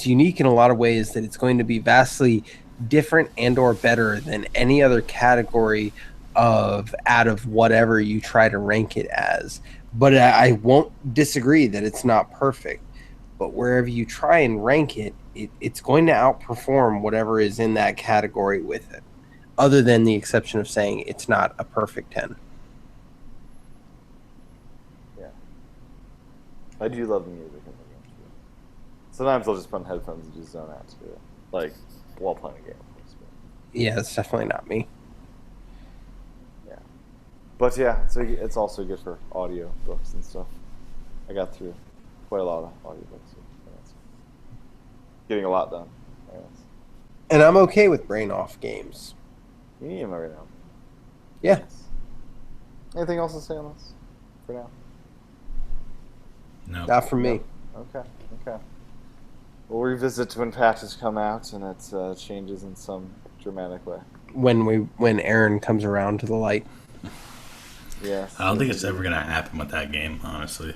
unique in a lot of ways that it's going to be vastly different and or better than any other category of out of whatever you try to rank it as. But I won't disagree that it's not perfect. But wherever you try and rank it, it's going to outperform whatever is in that category with it. Other than the exception of saying it's not a perfect 10. Yeah. I do love the music in the game too. Sometimes I'll just put on headphones and just zone out to it, like while playing a game. Of course, but, Yeah, it's definitely not me. yeah. But yeah, so it's also good for audio books and stuff. I got through quite a lot of audiobooks. So that's getting a lot done. I guess. And I'm okay with brain off games. You need them every now. Yeah. Yes. Anything else to say on this for now? No. Not for me. Okay. We'll revisit when patches come out and it changes in some dramatic way. When Aaron comes around to the light. Yes. I don't think it's ever gonna happen with that game, honestly.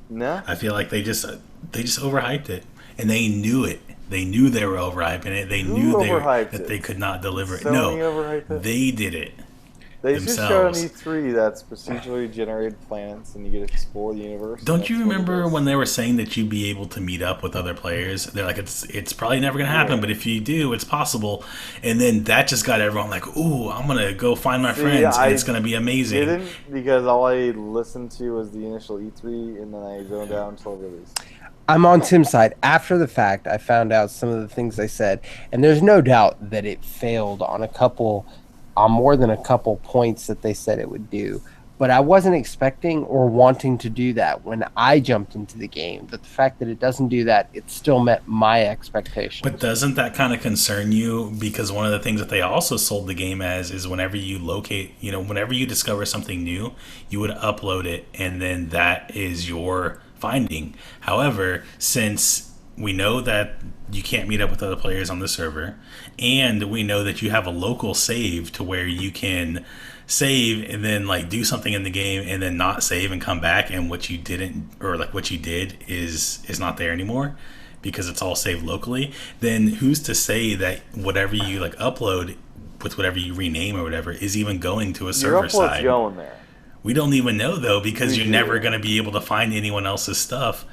No. I feel like they just overhyped it, and they knew it. They knew they were overhyping it. They knew that they could not deliver it. Sony No, overhyped it? they did it. They just showed on themselves. E3 that's procedurally generated planets and you get to explore the universe. Don't you remember when they were saying that you'd be able to meet up with other players? They're like, it's probably never gonna happen, but if you do, it's possible. And then that just got everyone like, ooh, I'm gonna go find my friends, and it's gonna be amazing. Didn't, because all I listened to was the initial E3 and then I zoned out until release. I'm on Tim's side. After the fact, I found out some of the things they said, and there's no doubt that it failed on more than a couple points that they said it would do. But I wasn't expecting or wanting to do that when I jumped into the game. But the fact that it doesn't do that, it still met my expectations. But doesn't that kind of concern you? Because one of the things that they also sold the game as is whenever you whenever you discover something new, you would upload it, and then that is your finding. However, since we know that you can't meet up with other players on the server, and we know that you have a local save to where you can save and then like do something in the game and then not save and come back, and what you didn't, or like what you did is not there anymore because it's all saved locally, then who's to say that whatever you like upload with whatever you rename or whatever is even going to a server side? Going there. We don't even know though, because you're never going to be able to find anyone else's stuff.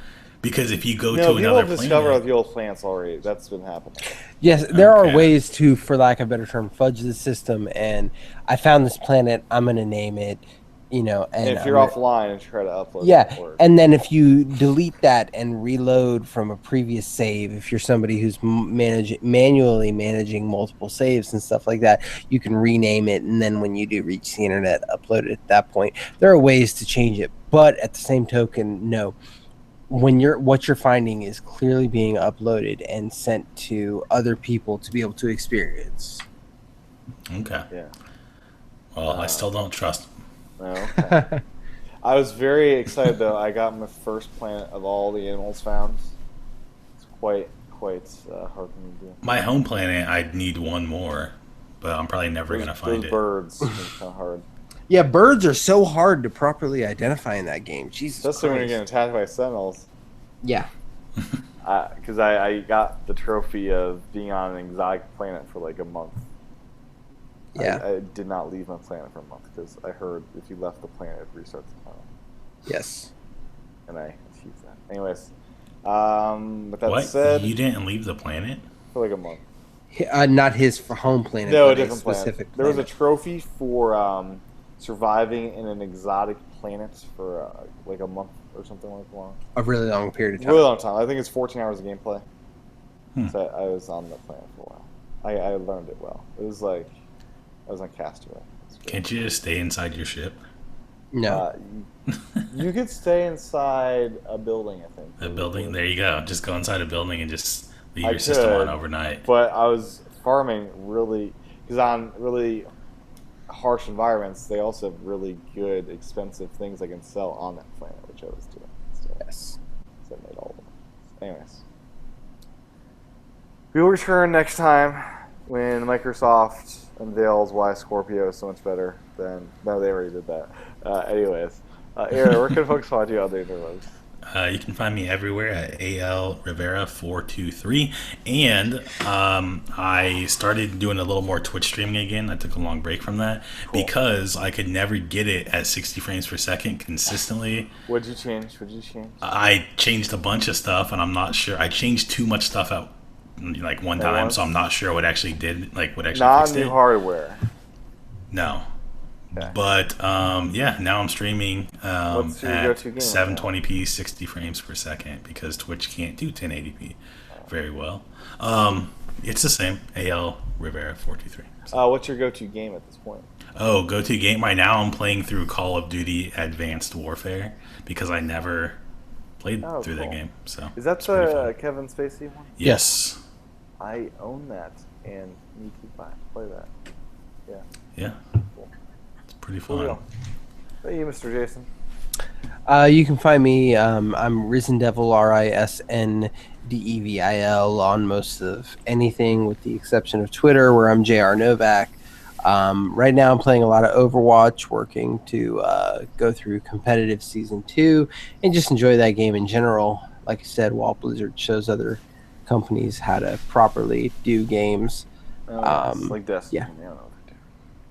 Because if you go to another planet, discover the old plants already. That's been happening. Yes, there are ways to, for lack of a better term, fudge the system. And I found this planet. I'm going to name it. And if you're offline and try to upload, and then if you delete that and reload from a previous save, if you're somebody who's manually managing multiple saves and stuff like that, you can rename it. And then when you do reach the internet, upload it at that point. There are ways to change it, but at the same token, no. When what you're finding is clearly being uploaded and sent to other people to be able to experience. Okay. Yeah. Well, I still don't trust them. Okay. I was very excited though. I got my first planet of all the animals found. It's quite hard for me to do. My home planet, I'd need one more, but I'm probably never going to find it. Birds, it's kind of hard. Yeah, birds are so hard to properly identify in that game. Jesus Christ. Especially when you're getting attacked by sentinels. Yeah. Because I got the trophy of being on an exotic planet for like a month. Yeah. I did not leave my planet for a month because I heard if you left the planet, it restarts the planet. Yes. And I achieved that. Anyways, with that what? said, You didn't leave the planet? For like a month. Not his home planet. No, but a different specific planet. There was a trophy for surviving in an exotic planet for like a month or something like that. A really long period of time. Really long time. I think it's 14 hours of gameplay. So I was on the planet for a while. I learned it well. It was like I was on Castaway. Can't you just stay inside your ship? No. You could stay inside a building, I think. A building? There you go. Just go inside a building and just leave your system on overnight. But I was farming really... Because on really harsh environments, they also have really good, expensive things I can sell on that planet, which I was doing. So, yes. So I made all of them. Anyways. We will return next time when Microsoft unveils why Scorpio is so much better than... No, they already did that. Anyways. Aaron, where can folks find you on the interwebs? You can find me everywhere at AL Rivera 423, and I started doing a little more Twitch streaming again. I took a long break from that because I could never get it at 60 frames per second consistently. What'd you change? I changed a bunch of stuff, and I'm not sure. I changed too much stuff out like one time, so I'm not sure what actually did what actually not fixed it. New hardware. No. Okay. But yeah, now I'm streaming at What's your go-to game 720p 60 frames per second because Twitch can't do 1080p very well. It's the same. AL Rivera 43. What's your go-to game at this point? Oh, go-to game right now. I'm playing through Call of Duty Advanced Warfare because I never played through that Cool. game. So Is that it's pretty the fun. Kevin Spacey one? Yes. I own that and need to play that. Yeah. Yeah. Cool. It's pretty Cool fun. deal. Hey, you, Mr. Jason. You can find me. I'm Risen Devil, RISNDEVIL, on most of anything, with the exception of Twitter, where I'm JR Novak. Right now, I'm playing a lot of Overwatch, working to go through competitive season 2, and just enjoy that game in general. Like I said, while Blizzard shows other companies how to properly do games. It's like Destiny. yeah. I don't know what to do.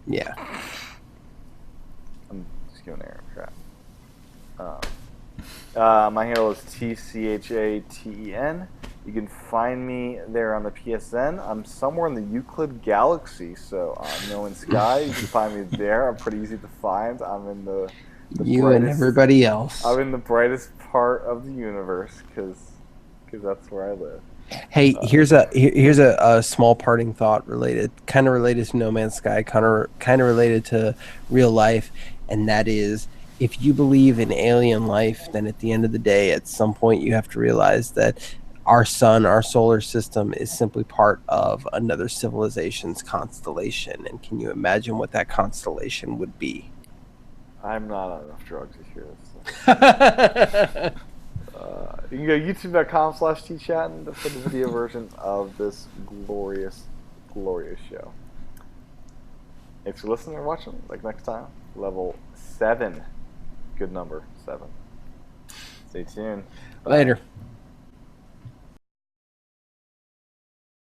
Yeah. I'm just giving Aaron crap. My handle is TCHATEN. You can find me there on the PSN. I'm somewhere in the Euclid Galaxy, so No Man's Sky. You can find me there. I'm pretty easy to find. I'm in the You and everybody else. I'm in the brightest part of the universe because that's where I live. Hey, here's a small parting thought kind of related to No Man's Sky, kind of related to real life, and that is, if you believe in alien life, then at the end of the day, at some point, you have to realize that our sun, our solar system, is simply part of another civilization's constellation. And can you imagine what that constellation would be? I'm not on enough drugs to hear this. You can go youtube.com/tchatin for the video version of this glorious, glorious show. Thanks for listening or watching. Like next time, level 7. Good number, 7. Stay tuned. Later.